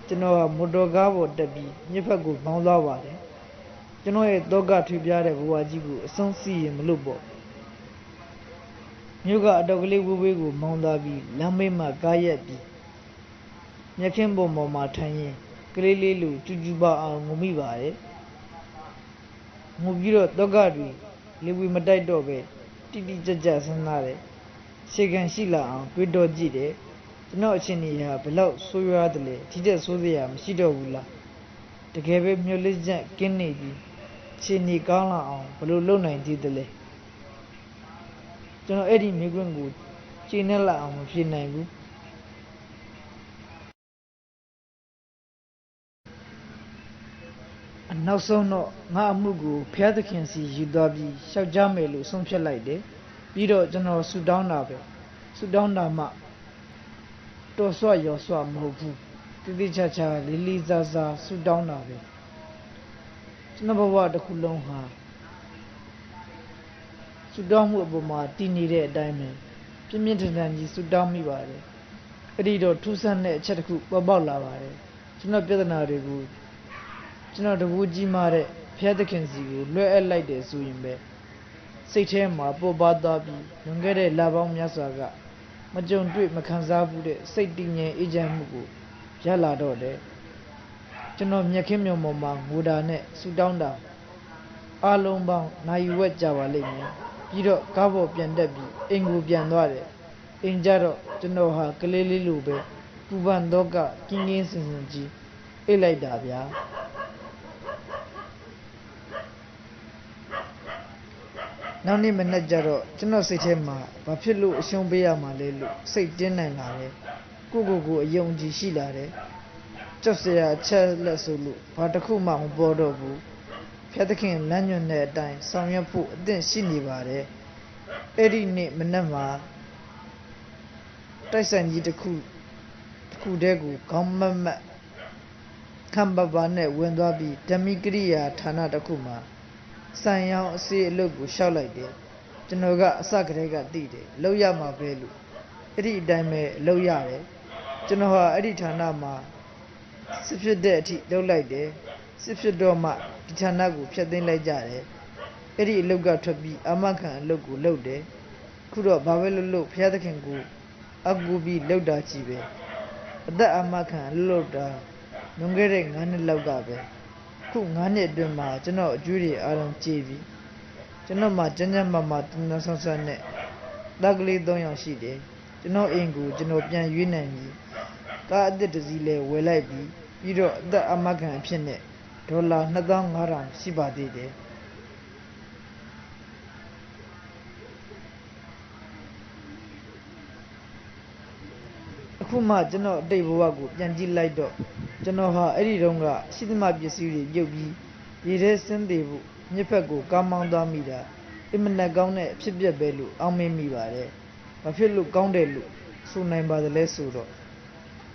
ကျွန်တော်ဟာမော်တော်ကားပေါ်တက်ပြီးမြစ်ဖက်ကိုမောင်းသွားပါတယ်ကျွန်တော်ရဲ့တောကထွေပြားတဲ့ဘဝကြီးကိုအဆုံးစီရင်မလို့ပေါ့မြို့ကအတော်ကလေးဝေးဝေးကိုမောင်းသွားပြီးလမ်းမေးမှာကားရက်ပြီးမြက်ခင်းပေါ်မှာထိုင်ရင်ကလေးလေးလူကျူပါအောင်ငုံမိပါတယ်ငုံပြီးတော့တောကတွေလေဝေမတိုက်တော့ပဲတိတိကျကျစဉ်းစားတယ်ရှေ့ကန်ရှိလာအောင်တွေးတော့ကြည့်တယ်ကျွန်တော်အချင်းကြီးဟာဘလောက်ဆိုးရွားတယ်လဲဒီတဲ့ဆိုးစရာမရှိတော့ဘူးလားတကယ်ပဲမျောလင့်ချက်ကင်းနေပြီချင်းနေကောင်းလာအောင်ဘလို့လုပ်နိုင်သေးတယ်လဲကျွန်တော်အဲ့ဒီမိကွန်းကိုချိန်နဲ့လာအောင်မဖြစ်နိုင်ဘူးနောက်ဆုံးတော့ငါအမှုကိုဖျားသခင်စီယူသွားပြီးရှောက်ကြမယ်လို့ဆုံးဖြတ်လိုက်တယ်ပြီးတော့ကျွန်တော်ဆူတောင်းတာမှတော်ဆွရောဆွမဟုတ်ဘူးတိတိကျကျလေးလေးစားစားဆူတောင်းတာပဲကျွန်တော်ဘဝတစ်ခုလုံးဟာဆူတောင်းမှုအပေါ်မှာတည်နေတဲ့အတိုင်းပဲပြင်းပြင်းထန်ထန်ကြီးဆူတောင်းမိပါတယ်အဲ့ဒီတော့ထူးဆန်းတဲ့အချက်တစ်ခုပေါ်ပေါက်လာပါတယ်ကျွန်တော်ပြဿနာတွေကိုကျွန်တော်တကူကြီးမာတဲ့ဖျက်သခင်စီကိုလွှဲအပ်လိုက်တယ်ဆိုရင်ပဲစိတ်ထဲမှာပေါ်ပါသွားပြီးလွန်ခဲ့တဲ့လပေါင်းများစွာကမကြုံတွေ့မခံစားဘူးတဲ့စိတ်တည်ငြိမ်အေးချမ်းမှုကိုရလာတော့တယ်ကျွန်တော်မြက်ခင်းမြော်ပေါ်မှာငိုတာနဲ့ဆူတောင်းတာအလုံးပေါင်းနိုင်ဝက်ကြပါလိမ့်မယ်ပြီးတော့ကားပေါ်ပြန်တက်ပြီးအိမ်ကိုပြန်သွားတယ်အိမ်ကြတော့ကျွန်တော်ဟာကလေးလေးလိုပဲပူပန်တော့ကကင်းကင်းစင်စင်ကြီးအိတ်လိုက်တာဗျာနောက်နေ့မနေ့ကျတော့ကျွန်တော်စိတ်ထဲမှာဘာဖြစ်လို့အရှုံးပေးရမှာလဲလို့စိတ်တင်းနိုင်လာတယ်ကိုအယုံကြည်ရှိလာတယ်ကြောက်စရာချက်လက်ဆိုလို့ဘာတစ်ခုမှမပေါ်တော့ဘူးဖျက်သခင်လမ်းညွှန်တဲ့အတိုင်းဆောင်ရွက်ဖို့အသင့်ရှိနေပါတယ်အဲ့ဒီနေ့မနေ့မှာတိုက်ဆိုင်ကြီးတစ်ခုတည်းကိုခေါင်းမမတ်ခံပနဲ့ဝင်သွားပြီးဓမီကရိယာဌာနတစ်ခုမှာဆိုင်ရောင်းအစီအလုပ်ကိုရှောက်လိုက်တယ်ကျွန်တော်ကအစကတည်းကသိတယ်လောက်ရမှာပဲလို့အဲ့ဒီအတိုင်းပဲလောက်ရတယ်ကျွန်တော်ဟာအဲ့ဒီဌာနမှာစစ်ဖြစ်တဲ့အထိလုပ်လိုက်တယ်စစ်ဖြစ်တော့မှဒီဌာနကိုဖျက်သိမ်းလိုက်ကြတယ်အဲ့ဒီအလုပ်ကထွက်ပြီးအာမခံအလုပ်ကိုလုပ်တယ်ခုတော့ဘာပဲလုပ်ဘုရားသခင်ကိုအကူပြီးလုပ်တာကြီးပဲအသက်အာမခံလုပ်တာလွန်ခဲ့တဲ့9 နှစ်လောက်ကပဲခု9 နှစ်အတွင်းမှာကျွန်တော်အကျွေးတွေအားလုံးကြေပြီကျွန်တော်မှာကျန်းမာတန်းဆန်းဆန်းနဲ့တက်ကလေး3 ယောက်ရှိတယ်ကျွန်တော်အိမ်ကိုကျွန်တော်ပြန်ရွေးနိုင်ပြီကားအသစ်တစ်စီးလဲဝယ်လိုက်ပြီးတော့အသက်အာမခံအဖြစ်နဲ့ဒေါ်လာ2500ရှိပါသေးတယ်အခုမှကျွန်တော်အတိတ်ဘဝကိုပြန်ကြည့်လိုက်တော့ကျွန်တော်ဟာအဲ့ဒီတုန်းကရှိသမျှပစ္စည်းတွေပြုတ်ပြီးရေထဲဆင်းသေးဖို့ မြစ်ဖက်ကိုကားမောင်းသွားမိတာအင်မတန်ကောင်းတဲ့အဖြစ်အပျက်ပဲလို့အောက်မေ့မိပါတယ်။ဘာဖြစ်လို့ကောင်းတယ်လို့ဆိုနိုင်ပါသလဲဆိုတော့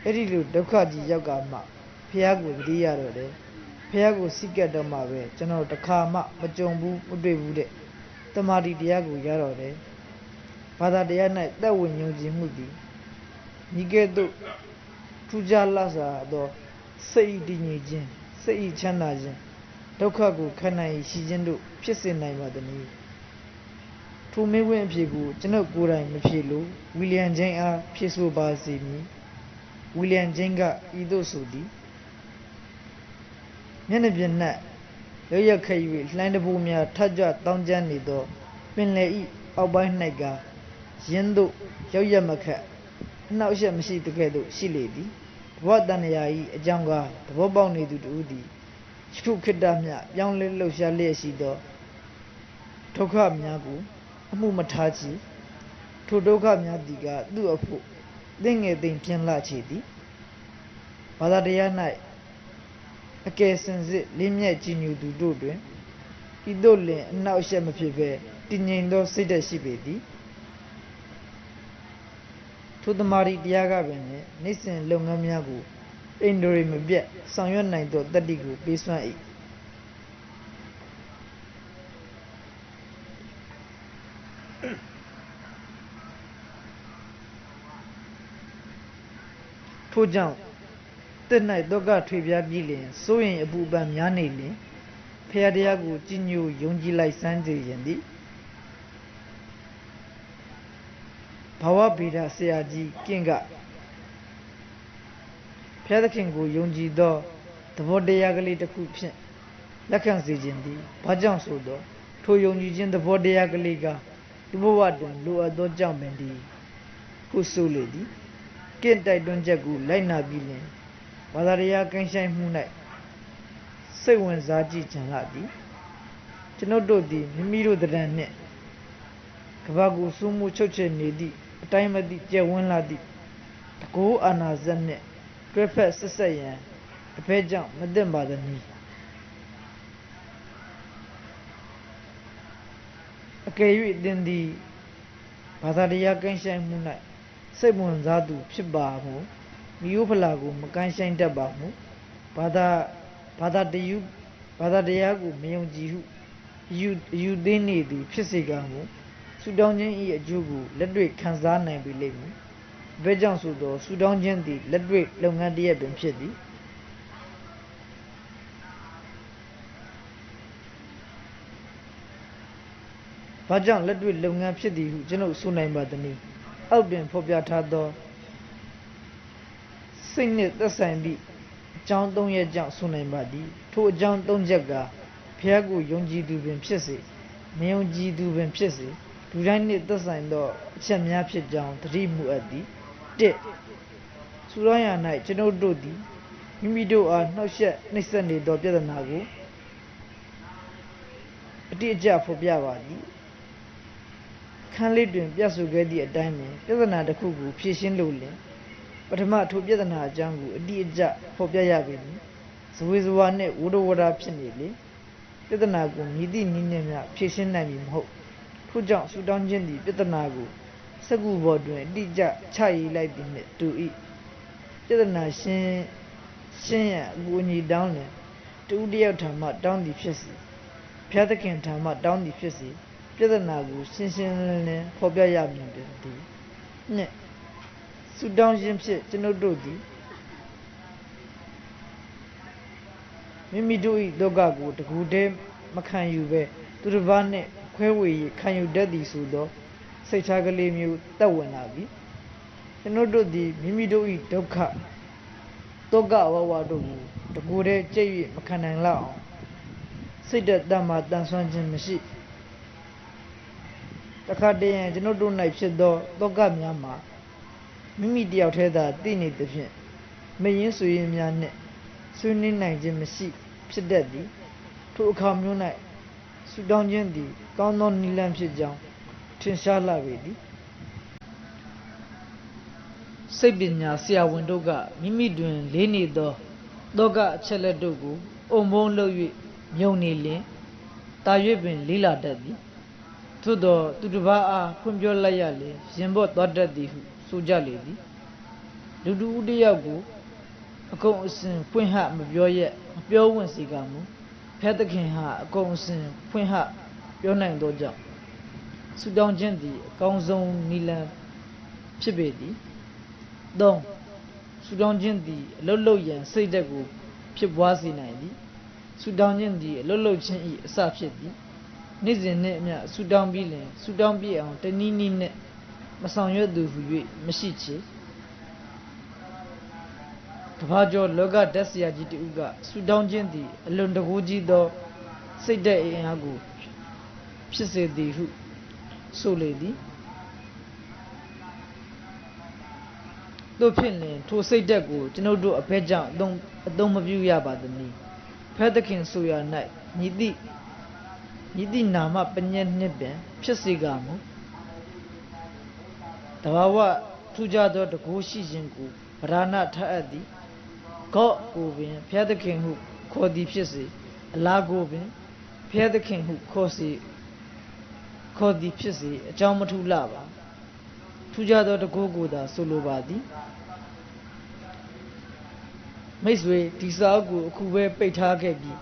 အဲ့ဒီလိုဒုက္ခကြီးရောက်ကမှဖះကိုတတိရတော့တယ်။ဖះကိုစိတ်ကတ်တော့မှပဲကျွန်တော်တခါမှမကြုံဘူးမတွေ့ဘူးတဲ့တမာတိတရားကိုရတော့တယ်။ဘာသာတရား၌သက်ဝင်ယုံကြည်မှုသည်မိကဲ့သို့ထူးခြားလာစွာသောစိတ်တည်ငြိမ်ခြင်းစိတ်ချမ်းသာခြင်းဒုက္ခကိုခံနိုင်ရှိခြင်းတို့ဖြစ်စေနိုင်ပါသည်။ထိုမေးခွန်းအဖြေကိုကျွန်ုပ်ကိုယ်တိုင်မဖြေလို့ဝီလျံဂျိန်းအားဖြေဆိုပါစေမည်။ဝီလျံဂျိန်းကဤသို့ဆိုသည်မျက်နှာပြင်၌ရရက်ခဲ၍လှိုင်းတပိုးများထကြွတောင်းကျမ်းနေသောပင်လယ်ဤအောက်ပိုင်း၌ကရင်းတို့ရောက်ရမခတ်အနောက်ရှက်မရှိတကဲ့သို့ရှိလေသည်ဘဝတဏ္ဍာဤအကြောင်းကားသဘောပေါက်နေသူတို့သည်ชุขิตမြပြောင်းလဲလှုပ်ရှားလျက်ရှိသောဒုက္ခများကိုအမှုမထားချီထိုဒုက္ခများသည်ကသူ့အဖို့သိငယ်သိမ့်ပြင်းလာချေသည်ဘာသာတရား၌အကယ်စင်စစ်လင်းမြတ်ကြည်ညိုသူတို့တွင်ဤသို့လင်အနောက်ရှက်မဖြစ်ဘဲတည်ငြိမ်သောစိတ်ဓာတ်ရှိပေသည်ထိုသမารီတရားကပင်နေ့စဉ်လုပ်ငန်းများကိုအင်ဒိုရီမပြတ်ဆောင်ရွက်နိုင်သောတတ္တိကိုပေးစွမ်း၏ထို့ကြောင့်တက်၌ဒုက္ခထွေပြားပြီးလျင်စိုးရင်အပူပန်များနေလျင်ဖရာတရားကိုကြည်ညိုယုံကြည်လိုက်စမ်းစေရင်သည်ဘာဝဗေဒဆရာကြီးကင့်ကဖျားသခင်ကိုယုံကြည်သောသဘောတရားကလေးတစ်ခုဖြင့်လက်ခံစေခြင်းသည်ဘာကြောင့်ဆိုတော့ထိုယုံကြည်ခြင်းသဘောတရားကလေးကဒီဘဝတွင်လိုအပ်သောကြောင့်ပင်သည်ဟုဆိုလေသည်ကင့်တိုက်တွန်းချက်ကိုလိုက်နာပြီးလျှင်ဘာသာတရားကင်းဆိုင်မှု၌စိတ်ဝင်စားကြည့်ကြလာသည်ကျွန်ုပ်တို့သည်မိမိတို့တရံနှင့်ကဘာကိုစိုးမှုချုပ်ချယ်နေသည့်အတိုင်းမသိကျယ်ဝန်းလာသည့်တကောအာနာဇက်နှင့်တွဲဖက်ဆက်ဆက်ရန်အဖဲကြောင့်မသင့်ပါသည်နီအကယ်၍သင်သည်ဘာသာတရားကင်းဆိုင်မှု၌စိတ်ဝင်စားသူဖြစ်ပါမှုမိယိုဖလာကိုမကင်းဆိုင်တတ်ပါမှုဘာသာတရားကိုမယုံကြည်ဟုယူသိနေသည်ဖြစ်စေကမူဆူတောင်းခြင်း၏အကျိုးကိုလက်တွေ့ခံစားနိုင်ပြီလိမ့်မည်ဘဲကြောင့်ဆိုသောဆူတောင်းခြင်းသည်လက်တွေ့လုပ်ငန်းတစ်ရပ်ပင်ဖြစ်သည်ဘာကြောင့်လက်တွေ့လုပ်ငန်းဖြစ်သည်ဟုကျွန်ုပ်ဆိုနိုင်ပါသည်။အောက်တွင်ဖော်ပြထားသောစိတ်နှင့်သက်ဆိုင်သည့်အကြောင်း၃ရပ်ကြောင့်ဆိုနိုင်ပါသည်။ထိုအကြောင်း၃ချက်ကဘုရားကိုယုံကြည်သူပင်ဖြစ်စေမယုံကြည်သူပင်ဖြစ်စေလူတိုင်းနှင့်သက်ဆိုင်သောအချက်များဖြစ်ကြောင်းသတိမူအပ်သည်။၁ဆူတောင်းရာ၌ကျွန်ုပ်တို့သည်မိမိတို့အားနှောက်ယှက်နှိပ်စက်နေသောပြဿနာကိုအတိအကျဖော်ပြပါသည်ခန်းလေးတွင်ပြဆိုခဲ့သည့်အတိုင်းပင်ပြဿနာတစ်ခုကိုဖြေရှင်းလို့လင်ပထမထိုပြဿနာအကြောင်းကိုအတိအကျဖော်ပြရပေမည်ဇဝေဇဝါနှင့်ဝဒဝဒဖြစ်နေလေပြဿနာကိုမြည်သည့်နည်းနဲ့များဖြေရှင်းနိုင်မည်မဟုတ်ထို့ကြောင့်ဆူတောင်းခြင်းသည်ပြဿနာကိုစက္ကူပေါ်တွင်အတိအကျချရေးလိုက်သည်နှင့်တူ၏ပြဿနာရှင်းရန်အကူအညီတောင်းလင်တူတယောက်ထံမှတောင်းသည်ဖြစ်စေဘုရားသခင်ထံမှတောင်းသည်ဖြစ်စေပြဿနာကိုရှင်းရှင်းလင်းလင်းဖော်ပြရမည်တည်းနှင့်ဆူတောင်းခြင်းဖြင့်ကျွန်ုပ်တို့သည်မိမိတို့၏ဒုက္ခကိုတကူတည်းမခံယူပဲသူတစ်ပါးနှင့်ခွဲဝေခံယူတတ်သည်ဆိုသောစိတ်ထားကလေးမျိုးတက်ဝင်လာပြီကျွန်ုပ်တို့သည်မိမိတို့၏ဒုက္ခတောကဝဝတို့ကိုတကူတည်းကြိတ်၍မခံနိုင်လောက်အောင်စိတ်တမ်းမှတန်ဆွမ်းခြင်းမရှိတခါတည်းရန်ကျွန်ုပ်တို့၌ဖြစ်သောတောကများမှာမိမိတယောက်တည်းသာသိနေသဖြင့်မရင်းဆွေရင်းများနှင့်ဆွေးနွေးနိုင်ခြင်းမရှိဖြစ်တတ်သည်ထိုအခါမျိုး၌ဆူတောင်းခြင်းသည်ကောင်းသောနည်းလမ်းဖြစ်ကြောင်းထင်ရှားလာပေသည်စိတ်ပညာဆရာဝန်တို့ကမိမိတွင်လေးနေသောတောကအချက်လက်တို့ကိုအုံမုံလုပ်၍မြုံနေလျင် တာရွေ့ပင်လေးလာတတ်သည်သို့သောသူတစ်ပါးအားဖွင့်ပြောလိုက်ရလေရင်ဘော့သွားတတ်သည်ဟုဆိုကြလေသည်လူတူဦးတစ်ယောက်ကိုအကုန်အစင်ဖွင့်ဟမပြောရက်မပြောဝင်စီကမူဖျက်သခင်ဟာအကုန်အစင်ဖွင့်ဟပြောနိုင်သောကြောင့်ဆူတောင်းခြင်းသည်အကောင်းဆုံးနိလန်ဖြစ်ပေသည်၃ဆူတောင်းခြင်းသည်အလုတ်လုတ်ရန်စိတ်ဓာတ်ကိုဖြစ်ပွားစေနိုင်သည်ဆူတောင်းခြင်းသည်အလုတ်လုတ်ခြင်း၏အစဖြစ်သည်နေ့စဉ်နှင့်အမျှဆူတောင်းပြီးလင်ဆူတောင်းပြည့်အောင်တနည်းနည်းနှင့်မဆောင်ရွက်သူဟု၍မရှိချေကဘာကျော်လောကဓာတ်ဆရာကြီးတူကဆူတောင်းခြင်းသည်အလွန်တကူကြီးသောစိတ်ဓာတ်အင်အားကိုဖြစ်စေသည်ဟုဆိုလေသည်တို့ဖြင့်လင်ထိုစိတ်ဓာတ်ကိုကျွန်ုပ်တို့အဖက်ကြောင့်အသုံးမပြုရပါသနည်းဖက်သခင်ဆိုရ၌ညီတိနာမပညတ်နှစ်ပင်ဖြစ်စေကမူတဘာဝထူးခြားသောတကူရှိခြင်းကိုဗราဏထအပ်သည်ကော့ကိုပင်ဖျက်သခင်ဟုခေါ်သည်ဖြစ်စေအလားကိုပင်ဖျက်သခင်ဟုခေါ်သည်ဖြစ်စေအကြောင်းမထူးလှပါထူးခြားသောတကူကိုသာဆိုလိုပါသည်မိတ်ဆွေဒီစာအုပ်ကိုအခုပဲပိတ်ထားခဲ့ပြီး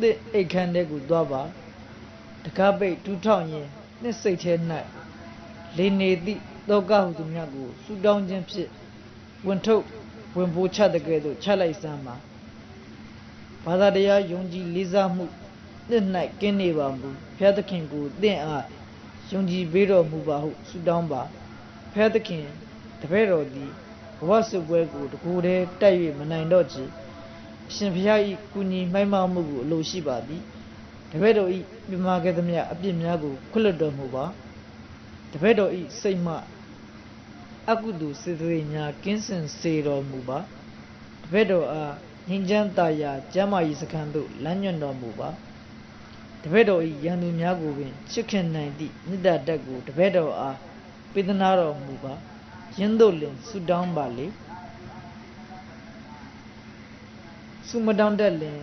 သစ်အိတ်ခမ်းတဲ့ကိုသွားပါတကားပိတ်တူးထောင်ရင်နှစ်စိတ်ထဲ၌လေနေသည့်တောကဟုသူများကိုစူတောင်းခြင်းဖြင့်ဝင်ထုတ်ဝင်ပိုးချတဲ့ကဲ့သို့ချလိုက်စမ်းပါဘာသာတရားယုံကြည်လေးစားမှုနှစ်၌ကင်းနေပါမူဘုရားသခင်ကိုသင်အားယုံကြည်ပေးတော်မူပါဟုစူတောင်းပါဘုရားသခင်တပည့်တော်သည်ဘဝစုပွဲကိုတကူတည်းတိုက်၍မနိုင်တော့ချေအရှင်ဘုရား၏ကုညီမိုက်မမှုကိုအလိုရှိပါသည်တပည့်တော်၏ပြမခဲ့သမျှအပြစ်များကိုခွင့်လွှတ်တော်မူပါတပည့်တော်၏စိတ်မှအကုသိုလ်စေတသိက်များကင်းစင်စေတော်မူပါတပည့်တော်အားငြိမ်းချမ်းသာယာကျမ်းမာရေးစခန်းသို့လမ်းညွှန်တော်မူပါတပည့်တော်၏ရန်သူများကိုပင်ချစ်ခင်နိုင်သည့်မေတ္တာတက်ကိုတပည့်တော်အားပေးသနာတော်မူပါယင်းတို့လင်ဆုတောင်းပါလေဆုမတောင်းတတ်လင်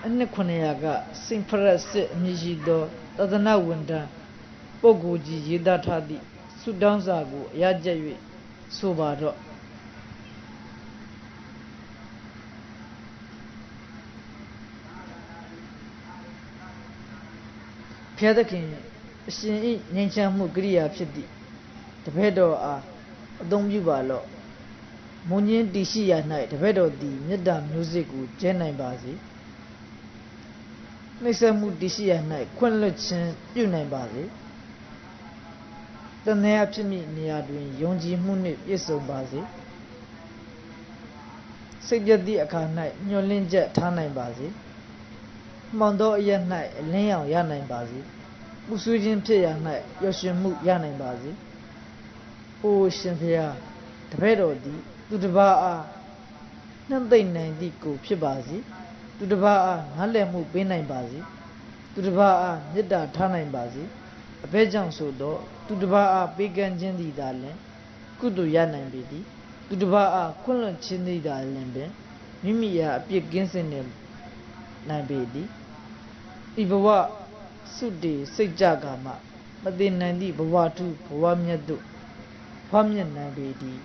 အနှစ်900ကစိန့်ဖရက်စစ်အမည်ရှိသောသာသနာဝန်ထမ်းပုဂ္ဂိုလ်ကြီးရေးသားထားသည့်ဆုတောင်းစာကိုအရကျက်၍ဆိုပါတော့ဖျက်သခင်အရှင်ဤငြိမ်းချမ်းမှုကိရိယာဖြစ်သည့်တပည့်တော်အားအသုံးပြုပါလော့မုန်ညင်းတည်ရှိရာ၌တပည့်တော်သည်မေတ္တာမျိုးစစ်ကိုကျဲနိုင်ပါစေနှိမ့်ဆက်မှုတည်ရှိရာ၌ခွင့်လွှတ်ခြင်းပြုနိုင်ပါစေတဏှာဖြစ်မိနေရာတွင်ယုံကြည်မှုနှင့်ပြည့်စုံပါစေစိတ်ပြည့်သည့်အခါ၌ညှော်လင့်ချက်ထားနိုင်ပါစေမှောင်သောအရက်၌အလင်းရောင်ရနိုင်ပါစေပူဆွေးခြင်းဖြစ်ရာ၌ပျော်ရွှင်မှုရနိုင်ပါစေအိုရှင်ဖျားတပည့်တော်သည်သူတစ်ပါးအားနှံ့သိမ့်နိုင်သည့်ကိုဖြစ်ပါစေသူတစ်ပါးအားငါးလည်မှုပေးနိုင်ပါစေသူတစ်ပါးအားမေတ္တာထားနိုင်ပါစေအဘဲကြောင့်ဆိုတော့သူတစ်ပါးအားပေးကမ်းခြင်းသည်သာလျှင်ကုသိုလ်ရနိုင်ပေသည်သူတစ်ပါးအားခွင့်လွှတ်ခြင်းသည်သာလျှင်ပင်မိမိအားအပြစ်ကင်းစင်နိုင်ပေသည်ဤဘဝစုတည်စိတ်ကြကမှမသိနိုင်သည့်ဘဝထုဘဝမြတ်တို့ဖွားမြတ်နိုင်ပေသည်